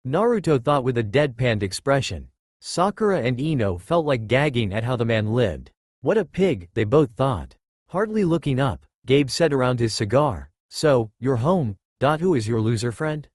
Speaker 1: Naruto thought with a deadpanned expression. Sakura and Ino felt like gagging at how the man lived. What a pig, they both thought. Hardly looking up, Gabe said around his cigar. So, you're home. Who is your loser friend?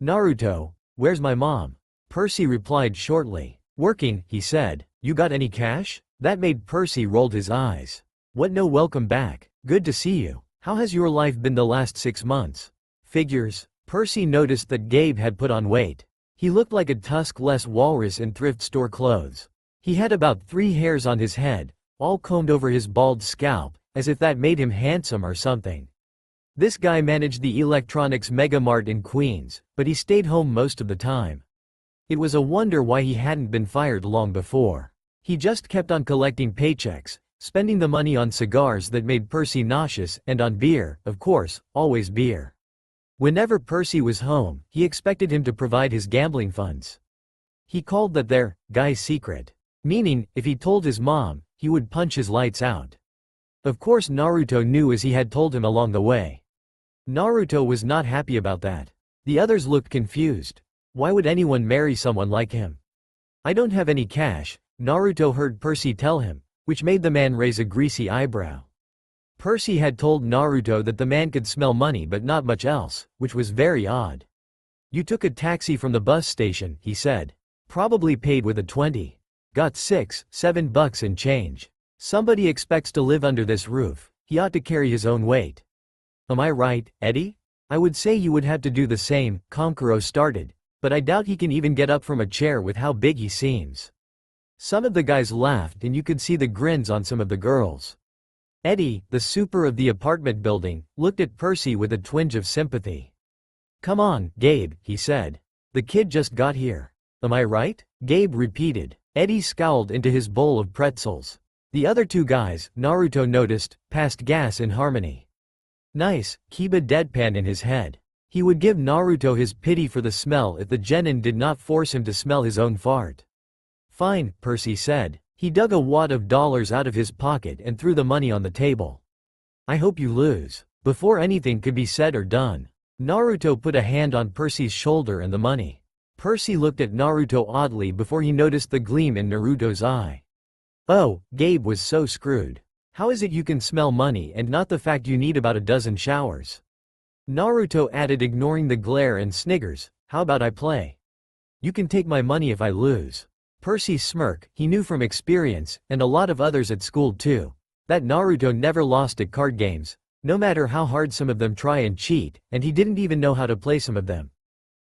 Speaker 1: Naruto, where's my mom? Percy replied shortly. Working, he said. You got any cash? That made Percy rolled his eyes. What, no, welcome back. Good to see you. How has your life been the last 6 months? Figures. Percy noticed that Gabe had put on weight. He looked like a tusk-less walrus in thrift store clothes. He had about 3 hairs on his head, all combed over his bald scalp, as if that made him handsome or something. This guy managed the electronics megamart in Queens, but he stayed home most of the time. It was a wonder why he hadn't been fired long before. He just kept on collecting paychecks, spending the money on cigars that made Percy nauseous, and on beer, of course, always beer. Whenever Percy was home, he expected him to provide his gambling funds. He called that their guy's secret, meaning, if he told his mom, he would punch his lights out. Of course Naruto knew, as he had told him along the way. Naruto was not happy about that. The others looked confused. Why would anyone marry someone like him? I don't have any cash, Naruto heard Percy tell him, which made the man raise a greasy eyebrow. Percy had told Naruto that the man could smell money but not much else, which was very odd. You took a taxi from the bus station, he said. Probably paid with a 20. Got 6-7 bucks in change. Somebody expects to live under this roof, he ought to carry his own weight. Am I right, Eddie? I would say you would have to do the same, Konkuro started, but I doubt he can even get up from a chair with how big he seems. Some of the guys laughed and you could see the grins on some of the girls. Eddie, the super of the apartment building, looked at Percy with a twinge of sympathy. Come on, Gabe, he said. The kid just got here. Am I right? Gabe repeated. Eddie scowled into his bowl of pretzels. The other two guys, Naruto noticed, passed gas in harmony. Nice, Kiba deadpan in his head. He would give Naruto his pity for the smell if the genin did not force him to smell his own fart. Fine, Percy said. He dug a wad of dollars out of his pocket and threw the money on the table. I hope you lose. Before anything could be said or done, Naruto put a hand on Percy's shoulder and the money. Percy looked at Naruto oddly before he noticed the gleam in Naruto's eye. Oh, Gabe was so screwed. How is it you can smell money and not the fact you need about a dozen showers? Naruto added, ignoring the glare and sniggers, how about I play? You can take my money if I lose. Percy smirked, he knew from experience, and a lot of others at school too, that Naruto never lost at card games, no matter how hard some of them try and cheat, and he didn't even know how to play some of them.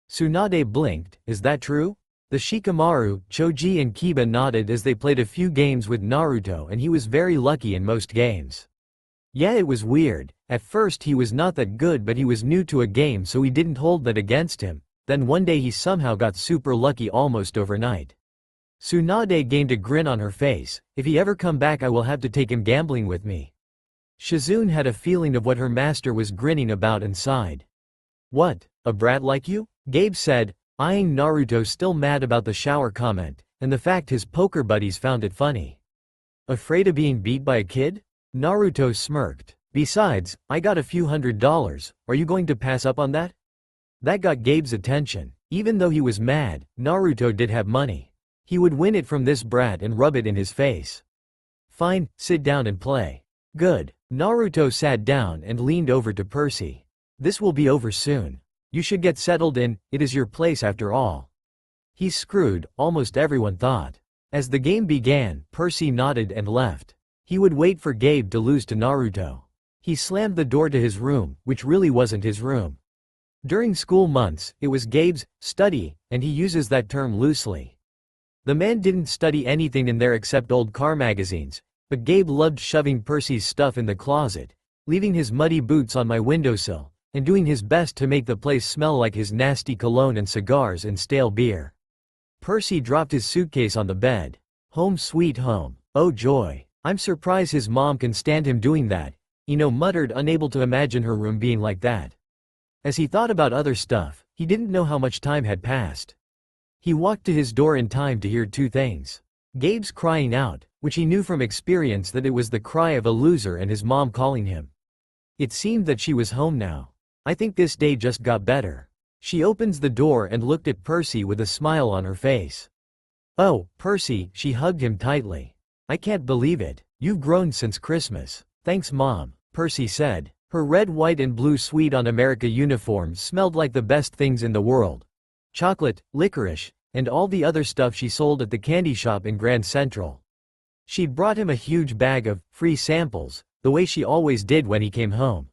Speaker 1: Tsunade blinked, is that true? The Shikamaru, Choji and Kiba nodded as they played a few games with Naruto and he was very lucky in most games. Yeah, it was weird. At first he was not that good but he was new to a game so we didn't hold that against him, then one day he somehow got super lucky almost overnight. Tsunade gained a grin on her face, if he ever come back I will have to take him gambling with me. Shizune had a feeling of what her master was grinning about and sighed. What, a brat like you? Gabe said, eyeing Naruto, still mad about the shower comment, and the fact his poker buddies found it funny. Afraid of being beat by a kid? Naruto smirked. Besides, I got a few $100, are you going to pass up on that? That got Gabe's attention. Even though he was mad, Naruto did have money. He would win it from this brat and rub it in his face. Fine, sit down and play. Good. Naruto sat down and leaned over to Percy. This will be over soon. You should get settled in, it is your place after all. He's screwed, almost everyone thought. As the game began, Percy nodded and left. He would wait for Gabe to lose to Naruto. He slammed the door to his room, which really wasn't his room. During school months, it was Gabe's study, and he uses that term loosely. The man didn't study anything in there except old car magazines, but Gabe loved shoving Percy's stuff in the closet, leaving his muddy boots on my windowsill, and doing his best to make the place smell like his nasty cologne and cigars and stale beer. Percy dropped his suitcase on the bed. Home sweet home. Oh joy. I'm surprised his mom can stand him doing that, Ino muttered, unable to imagine her room being like that. As he thought about other stuff, he didn't know how much time had passed. He walked to his door in time to hear two things. Gabe's crying out, which he knew from experience that it was the cry of a loser, and his mom calling him. It seemed that she was home now. I think this day just got better. She opens the door and looked at Percy with a smile on her face. Oh, Percy, she hugged him tightly. I can't believe it. You've grown since Christmas. Thanks, Mom, Percy said. Her red, white and blue Sweet on America uniform smelled like the best things in the world. Chocolate, licorice, and all the other stuff she sold at the candy shop in Grand Central. She'd brought him a huge bag of free samples, the way she always did when he came home.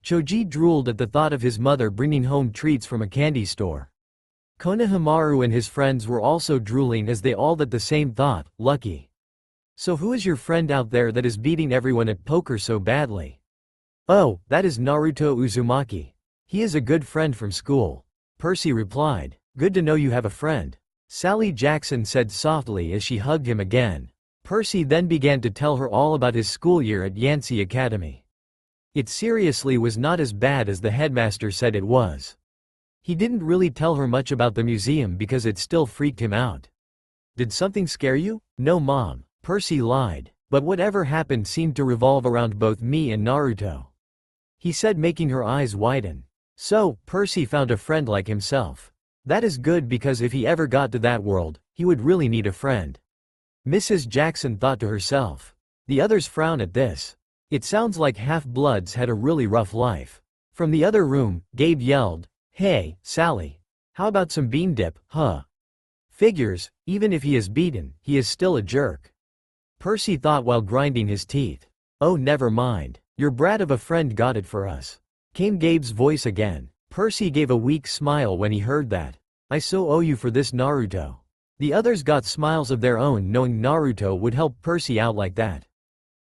Speaker 1: Choji drooled at the thought of his mother bringing home treats from a candy store. Konohamaru and his friends were also drooling as they all had the same thought, lucky. So who is your friend out there that is beating everyone at poker so badly? Oh, that is Naruto Uzumaki. He is a good friend from school. Percy replied. Good to know you have a friend. Sally Jackson said softly as she hugged him again. Percy then began to tell her all about his school year at Yancey Academy. It seriously was not as bad as the headmaster said it was. He didn't really tell her much about the museum because it still freaked him out. Did something scare you? No, Mom, Percy lied, but whatever happened seemed to revolve around both me and Naruto. He said, making her eyes widen. So, Percy found a friend like himself. That is good because if he ever got to that world, he would really need a friend. Mrs. Jackson thought to herself. The others frown at this. It sounds like half-bloods had a really rough life. From the other room, Gabe yelled, "Hey, Sally. How about some bean dip, huh?" Figures, even if he is beaten, he is still a jerk. Percy thought while grinding his teeth. Oh, never mind. Your brat of a friend got it for us. Came Gabe's voice again. Percy gave a weak smile when he heard that. I so owe you for this, Naruto. The others got smiles of their own knowing Naruto would help Percy out like that.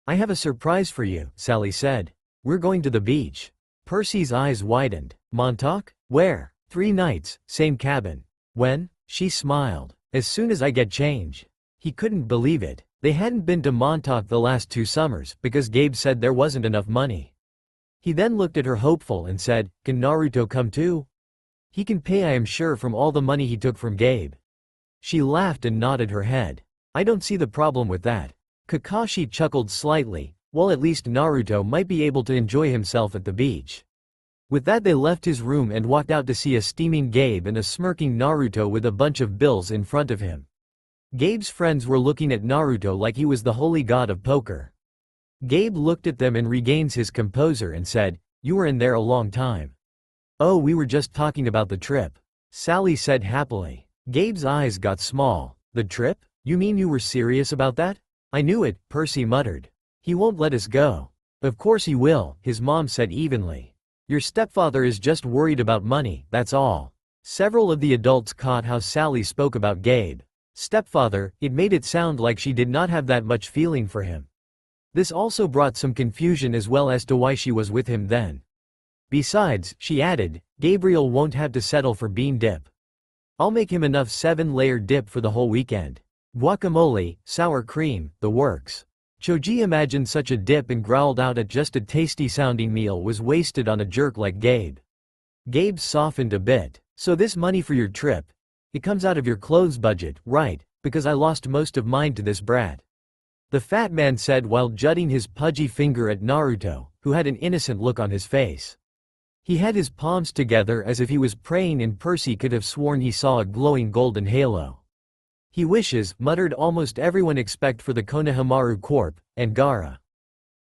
Speaker 1: I have a surprise for you, Sally said. We're going to the beach. Percy's eyes widened. Montauk? Where? 3 nights, same cabin. When? She smiled. As soon as I get change. He couldn't believe it. They hadn't been to Montauk the last 2 summers because Gabe said there wasn't enough money. He then looked at her hopeful and said, Can Naruto come too? He can pay, I am sure, from all the money he took from Gabe. She laughed and nodded her head. I don't see the problem with that. Kakashi chuckled slightly. Well, at least Naruto might be able to enjoy himself at the beach. With that they left his room and walked out to see a steaming Gabe and a smirking Naruto with a bunch of bills in front of him. Gabe's friends were looking at Naruto like he was the holy god of poker. Gabe looked at them and regains his composure and said, You were in there a long time. Oh, we were just talking about the trip. Sally said happily. Gabe's eyes got small. The trip? You mean you were serious about that? I knew it, Percy muttered. He won't let us go. Of course he will, his mom said evenly. Your stepfather is just worried about money, that's all. Several of the adults caught how Sally spoke about Gabe. Stepfather, it made it sound like she did not have that much feeling for him. This also brought some confusion as well as to why she was with him then. Besides, she added, Gabriel won't have to settle for bean dip. I'll make him enough 7-layer dip for the whole weekend. Guacamole, sour cream, the works. Choji imagined such a dip and growled out at just a tasty-sounding meal was wasted on a jerk like Gabe. Gabe softened a bit. So this money for your trip, it comes out of your clothes budget, right? Because I lost most of mine to this brat. The fat man said while jutting his pudgy finger at Naruto, who had an innocent look on his face. He had his palms together as if he was praying and Percy could have sworn he saw a glowing golden halo. He wishes, muttered almost everyone except for the Konohamaru Corp, and Gaara.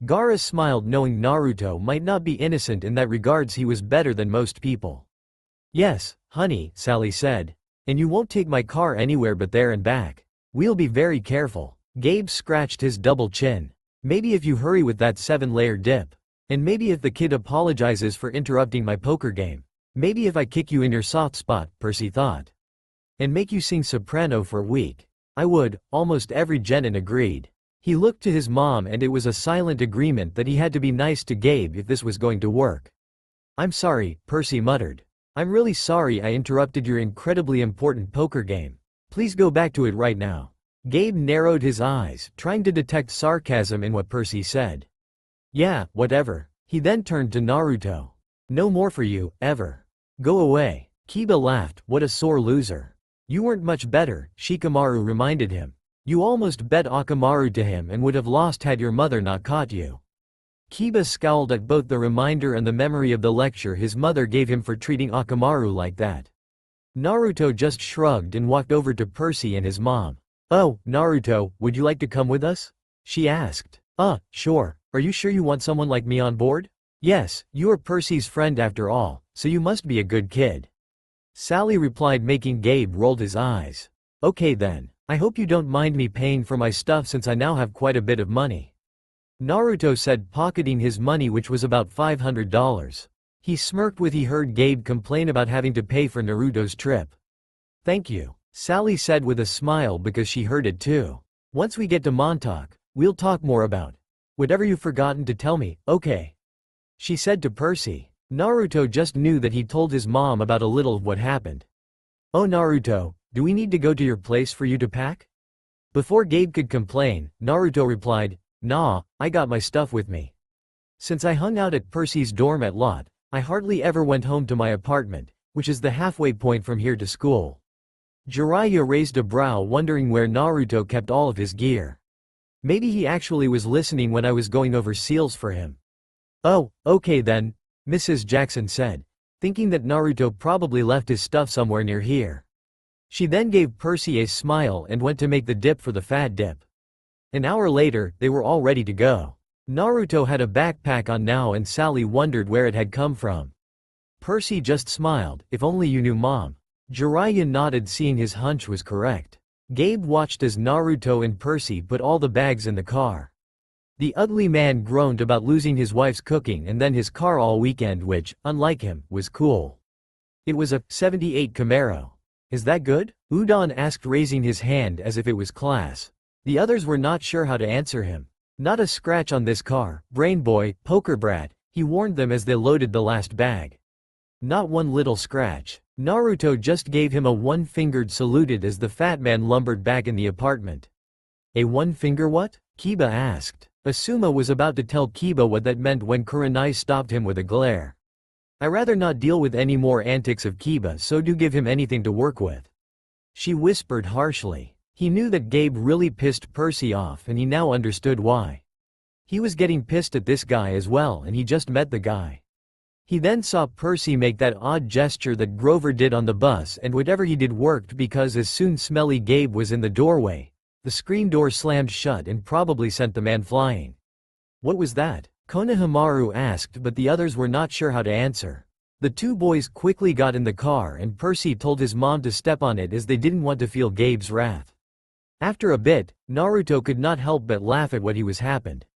Speaker 1: Gaara smiled knowing Naruto might not be innocent in that regards he was better than most people. Yes, honey, Sally said. And you won't take my car anywhere but there and back. We'll be very careful. Gabe scratched his double chin. Maybe if you hurry with that 7-layer dip. And maybe if the kid apologizes for interrupting my poker game. Maybe if I kick you in your soft spot, Percy thought. And make you sing soprano for a week. I would, almost every genin agreed. He looked to his mom and it was a silent agreement that he had to be nice to Gabe if this was going to work. I'm sorry, Percy muttered. I'm really sorry I interrupted your incredibly important poker game. Please go back to it right now. Gabe narrowed his eyes, trying to detect sarcasm in what Percy said. Yeah, whatever. He then turned to Naruto. No more for you, ever. Go away. Kiba laughed, what a sore loser. You weren't much better, Shikamaru reminded him. You almost bet Akamaru to him and would have lost had your mother not caught you. Kiba scowled at both the reminder and the memory of the lecture his mother gave him for treating Akamaru like that. Naruto just shrugged and walked over to Percy and his mom. Oh, Naruto, would you like to come with us? She asked. Sure. Are you sure you want someone like me on board? Yes, you are Percy's friend after all, so you must be a good kid. Sally replied making Gabe rolled his eyes. Okay then, I hope you don't mind me paying for my stuff since I now have quite a bit of money. Naruto said pocketing his money which was about $500. He smirked when he heard Gabe complain about having to pay for Naruto's trip. Thank you, Sally said with a smile because she heard it too. Once we get to Montauk, we'll talk more about whatever you've forgotten to tell me, okay? She said to Percy. Naruto just knew that he told his mom about a little of what happened. Oh Naruto, do we need to go to your place for you to pack? Before Gabe could complain, Naruto replied, Nah, I got my stuff with me. Since I hung out at Percy's dorm at Lot, I hardly ever went home to my apartment, which is the halfway point from here to school. Jiraiya raised a brow wondering where Naruto kept all of his gear. Maybe he actually was listening when I was going over seals for him. Oh, okay then, Mrs. Jackson said. thinking that Naruto probably left his stuff somewhere near here. She then gave Percy a smile and went to make the dip for the fat dip. An hour later, they were all ready to go. Naruto had a backpack on now and Sally wondered where it had come from. Percy just smiled, if only you knew Mom. Jiraiya nodded, seeing his hunch was correct. Gabe watched as Naruto and Percy put all the bags in the car. The ugly man groaned about losing his wife's cooking and then his car all weekend, which, unlike him, was cool. It was a '78 Camaro. Is that good? Udon asked, raising his hand as if it was class. The others were not sure how to answer him. Not a scratch on this car, brain boy, poker brat, he warned them as they loaded the last bag. Not one little scratch. Naruto just gave him a one-fingered saluted as the fat man lumbered back in the apartment. A one-finger what? Kiba asked. Asuma was about to tell Kiba what that meant when Kurenai stopped him with a glare. I rather not deal with any more antics of Kiba, so do give him anything to work with. She whispered harshly. He knew that Gabe really pissed Percy off and he now understood why. He was getting pissed at this guy as well and he just met the guy. He then saw Percy make that odd gesture that Grover did on the bus, and whatever he did worked, because as soon smelly Gabe was in the doorway, the screen door slammed shut and probably sent the man flying. What was that? Konohamaru asked, but the others were not sure how to answer. The two boys quickly got in the car and Percy told his mom to step on it as they didn't want to feel Gabe's wrath. After a bit, Naruto could not help but laugh at what he was happened.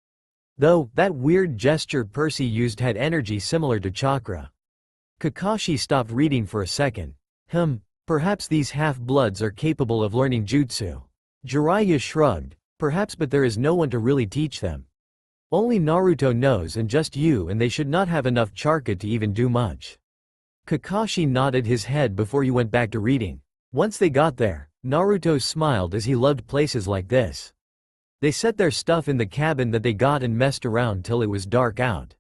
Speaker 1: Though, that weird gesture Percy used had energy similar to chakra. Kakashi stopped reading for a second. Perhaps these half-bloods are capable of learning jutsu. Jiraiya shrugged. Perhaps, but there is no one to really teach them. Only Naruto knows, and just you, and they should not have enough chakra to even do much. Kakashi nodded his head before he went back to reading. Once they got there, Naruto smiled as he loved places like this. They set their stuff in the cabin that they got and messed around till it was dark out.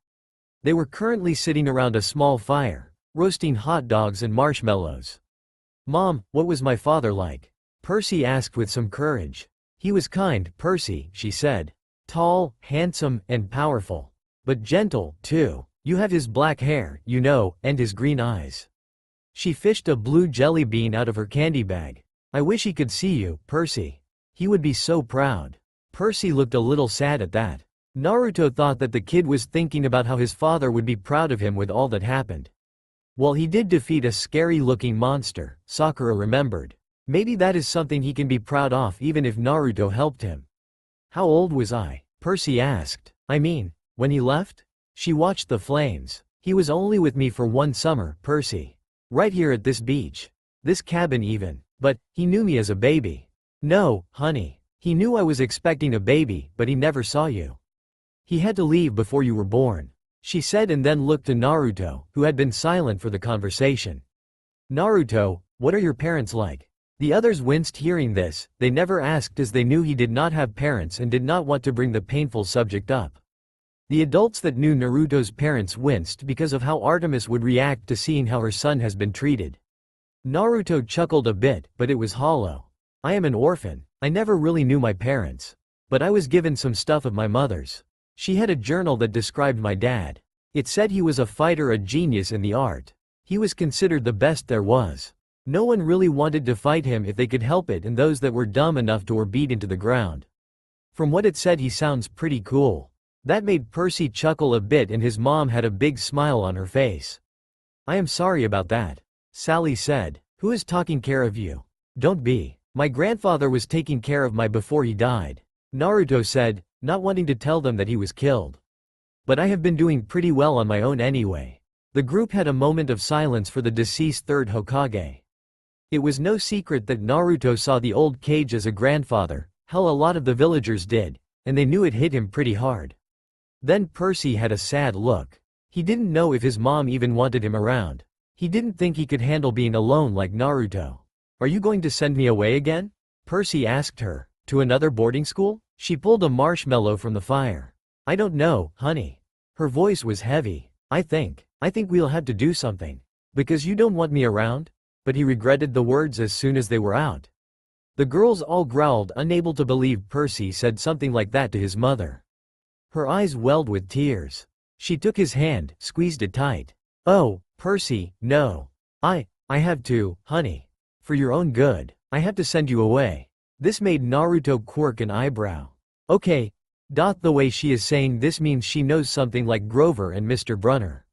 Speaker 1: They were currently sitting around a small fire, roasting hot dogs and marshmallows. Mom, what was my father like? Percy asked with some courage. He was kind, Percy, she said. Tall, handsome, and powerful. But gentle, too. You have his black hair, you know, and his green eyes. She fished a blue jelly bean out of her candy bag. I wish he could see you, Percy. He would be so proud. Percy looked a little sad at that. Naruto thought that the kid was thinking about how his father would be proud of him with all that happened. Well, he did defeat a scary-looking monster, Sakura remembered. Maybe that is something he can be proud of even if Naruto helped him. How old was I? Percy asked. I mean, when he left? She watched the flames. He was only with me for one summer, Percy. Right here at this beach. This cabin even. But, he knew me as a baby. No, honey. He knew I was expecting a baby, but he never saw you. He had to leave before you were born, she said, and then looked to Naruto, who had been silent for the conversation. Naruto, what are your parents like? The others winced hearing this. They never asked as they knew he did not have parents and did not want to bring the painful subject up. The adults that knew Naruto's parents winced because of how Artemis would react to seeing how her son has been treated. Naruto chuckled a bit, but it was hollow. I am an orphan. I never really knew my parents. But I was given some stuff of my mother's. She had a journal that described my dad. It said he was a fighter, a genius in the art. He was considered the best there was. No one really wanted to fight him if they could help it, and those that were dumb enough to were beat into the ground. From what it said, he sounds pretty cool. That made Percy chuckle a bit, and his mom had a big smile on her face. I am sorry about that. Sally said. Who is taking care of you? Don't be. My grandfather was taking care of me before he died. Naruto said, not wanting to tell them that he was killed. But I have been doing pretty well on my own anyway. The group had a moment of silence for the deceased third Hokage. It was no secret that Naruto saw the old Kage as a grandfather, hell, a lot of the villagers did, and they knew it hit him pretty hard. Then Percy had a sad look. He didn't know if his mom even wanted him around. He didn't think he could handle being alone like Naruto. Are you going to send me away again? Percy asked her. To another boarding school? She pulled a marshmallow from the fire. I don't know, honey. Her voice was heavy. I think we'll have to do something. Because you don't want me around? But he regretted the words as soon as they were out. The girls all growled, unable to believe Percy said something like that to his mother. Her eyes welled with tears. She took his hand, squeezed it tight. Oh, Percy, no. I have to, honey. For your own good, I have to send you away. This made Naruto quirk an eyebrow. Okay. The way she is saying this means she knows something like Grover and Mr. Brunner.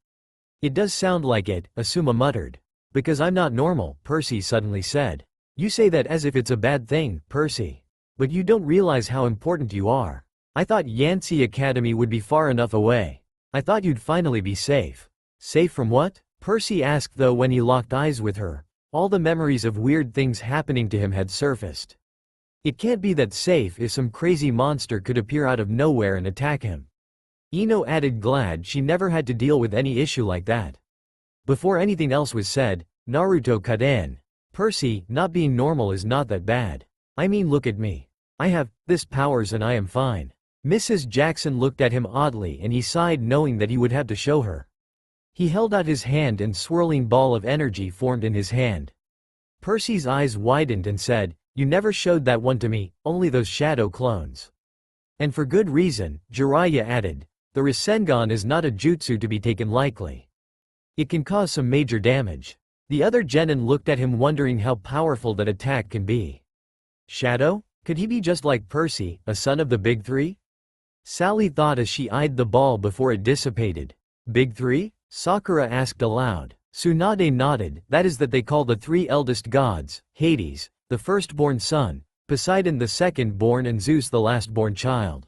Speaker 1: It does sound like it, Asuma muttered. Because I'm not normal, Percy suddenly said. You say that as if it's a bad thing, Percy. But you don't realize how important you are. I thought Yancy Academy would be far enough away. I thought you'd finally be safe. Safe from what? Percy asked, though when he locked eyes with her, all the memories of weird things happening to him had surfaced. It can't be that safe if some crazy monster could appear out of nowhere and attack him. Ino added, glad she never had to deal with any issue like that. Before anything else was said, Naruto cut in. Percy, not being normal is not that bad. I mean, look at me. I have this powers and I am fine. Mrs. Jackson looked at him oddly and he sighed, knowing that he would have to show her. He held out his hand and swirling ball of energy formed in his hand. Percy's eyes widened and said, you never showed that one to me, only those shadow clones. And for good reason, Jiraiya added. The Rasengan is not a jutsu to be taken lightly. It can cause some major damage. The other genin looked at him, wondering how powerful that attack can be. Shadow? Could he be just like Percy, a son of the Big Three? Sally thought as she eyed the ball before it dissipated. Big Three? Sakura asked aloud. Tsunade nodded. That is that they call the three eldest gods, Hades, the firstborn son, Poseidon the second-born, and Zeus the last-born child.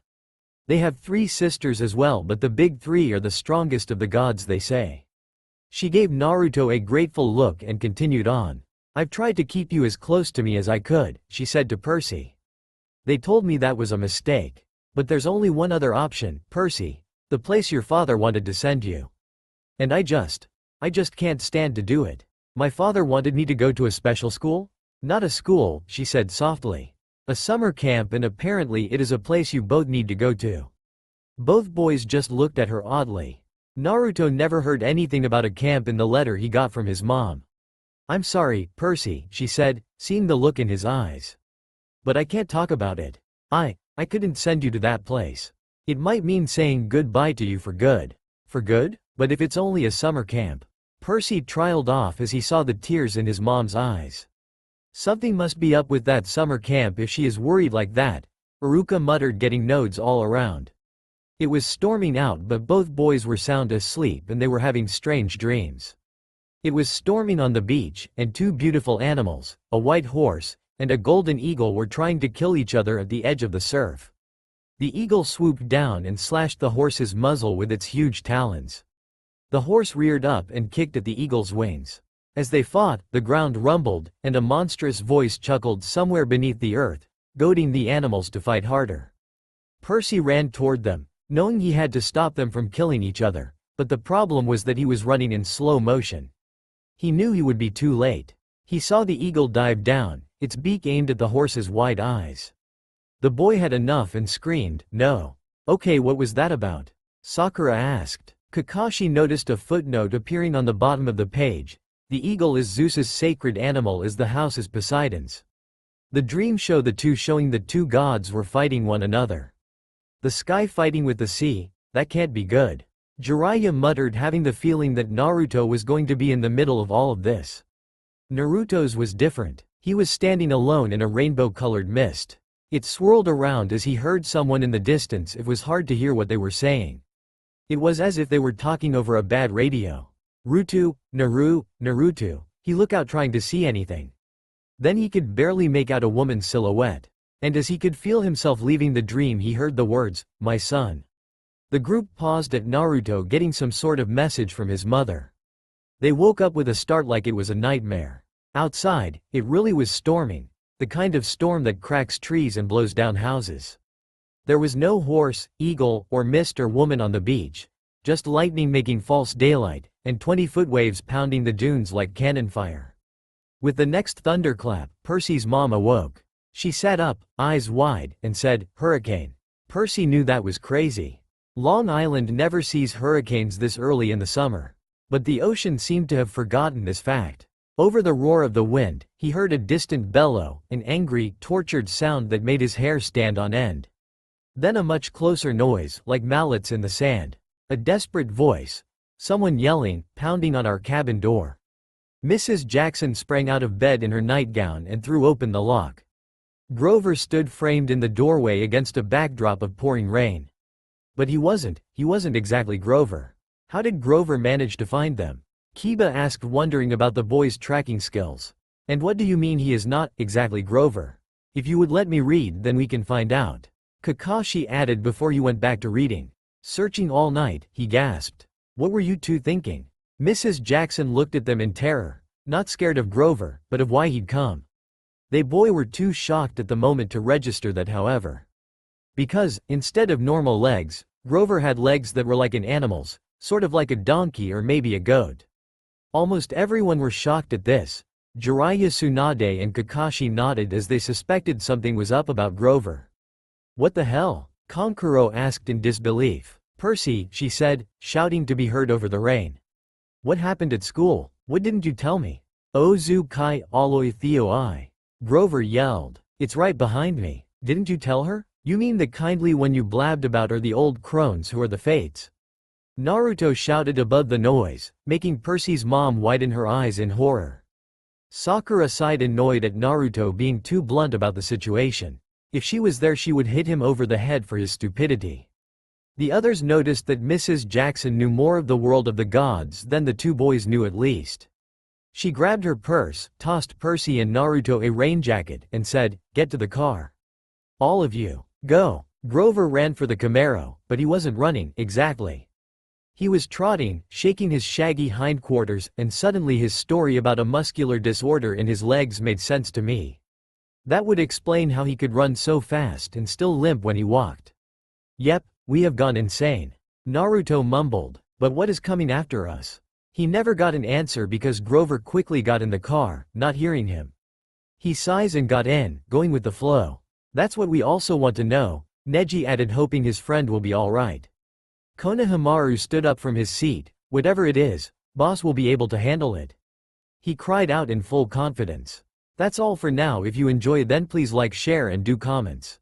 Speaker 1: They have 3 sisters as well, but the Big Three are the strongest of the gods, they say. She gave Naruto a grateful look and continued on. I've tried to keep you as close to me as I could, she said to Percy. They told me that was a mistake. But there's only one other option, Percy. The place your father wanted to send you. And I just can't stand to do it. My father wanted me to go to a special school? Not a school, she said softly. A summer camp, and apparently it is a place you both need to go to. Both boys just looked at her oddly. Naruto never heard anything about a camp in the letter he got from his mom. I'm sorry, Percy, she said, seeing the look in his eyes. But I can't talk about it. I couldn't send you to that place. It might mean saying goodbye to you for good. For good? But if it's only a summer camp. Percy trailed off as he saw the tears in his mom's eyes. Something must be up with that summer camp if she is worried like that, Iruka muttered, getting nodes all around. It was storming out, but both boys were sound asleep and they were having strange dreams. It was storming on the beach, and 2 beautiful animals, a white horse, and a golden eagle, were trying to kill each other at the edge of the surf. The eagle swooped down and slashed the horse's muzzle with its huge talons. The horse reared up and kicked at the eagle's wings. As they fought, the ground rumbled, and a monstrous voice chuckled somewhere beneath the earth, goading the animals to fight harder. Percy ran toward them, knowing he had to stop them from killing each other, but the problem was that he was running in slow motion. He knew he would be too late. He saw the eagle dive down, its beak aimed at the horse's wide eyes. The boy had enough and screamed, no. Okay, what was that about? Sakura asked. Kakashi noticed a footnote appearing on the bottom of the page. The eagle is Zeus's sacred animal, as the house is Poseidon's. The dream showed the two, showing the 2 gods were fighting one another. The sky fighting with the sea, that can't be good. Jiraiya muttered, having the feeling that Naruto was going to be in the middle of all of this. Naruto's was different. He was standing alone in a rainbow-colored mist. It swirled around as he heard someone in the distance. It was hard to hear what they were saying. It was as if they were talking over a bad radio. Naruto. He looked out trying to see anything. Then he could barely make out a woman's silhouette. And as he could feel himself leaving the dream, he heard the words, my son. The group paused at Naruto getting some sort of message from his mother. They woke up with a start like it was a nightmare. Outside, it really was storming. The kind of storm that cracks trees and blows down houses. There was no horse, eagle, or mist or woman on the beach. Just lightning making false daylight, and 20-foot waves pounding the dunes like cannon fire. With the next thunderclap, Percy's mom awoke. She sat up, eyes wide, and said, hurricane. Percy knew that was crazy. Long Island never sees hurricanes this early in the summer. But the ocean seemed to have forgotten this fact. Over the roar of the wind, he heard a distant bellow, an angry, tortured sound that made his hair stand on end. Then a much closer noise, like mallets in the sand. A desperate voice. Someone yelling, pounding on our cabin door. Mrs. Jackson sprang out of bed in her nightgown and threw open the lock. Grover stood framed in the doorway against a backdrop of pouring rain. But he wasn't exactly Grover. How did Grover manage to find them? Kiba asked, wondering about the boy's tracking skills. And what do you mean he is not exactly Grover? If you would let me read, then we can find out. Kakashi added before he went back to reading. Searching all night, he gasped. What were you two thinking? Mrs. Jackson looked at them in terror, not scared of Grover, but of why he'd come. They were too shocked at the moment to register that, however. Because, instead of normal legs, Grover had legs that were like an animal's, sort of like a donkey or maybe a goat. Almost everyone were shocked at this. Jiraiya, Tsunade and Kakashi nodded as they suspected something was up about Grover. What the hell? Kankuro asked in disbelief. Percy, she said, shouting to be heard over the rain. What happened at school? What didn't you tell me? Ozu kai aloi theo I. Grover yelled. It's right behind me. Didn't you tell her? You mean the kindly one you blabbed about are the old crones who are the fates? Naruto shouted above the noise, making Percy's mom widen her eyes in horror. Sakura sighed, annoyed at Naruto being too blunt about the situation. If she was there, she would hit him over the head for his stupidity. The others noticed that Mrs. Jackson knew more of the world of the gods than the two boys knew, at least. She grabbed her purse, tossed Percy and Naruto a rain jacket, and said, "Get to the car. All of you, go." Grover ran for the Camaro, but he wasn't running, exactly. He was trotting, shaking his shaggy hindquarters, and suddenly his story about a muscular disorder in his legs made sense to me. That would explain how he could run so fast and still limp when he walked. Yep, we have gone insane. Naruto mumbled, but what is coming after us? He never got an answer because Grover quickly got in the car, not hearing him. He sighs and got in, going with the flow. That's what we also want to know, Neji added, hoping his friend will be alright. Konohamaru stood up from his seat. Whatever it is, boss will be able to handle it. He cried out in full confidence. That's all for now. If you enjoy, then please like, share and do comments.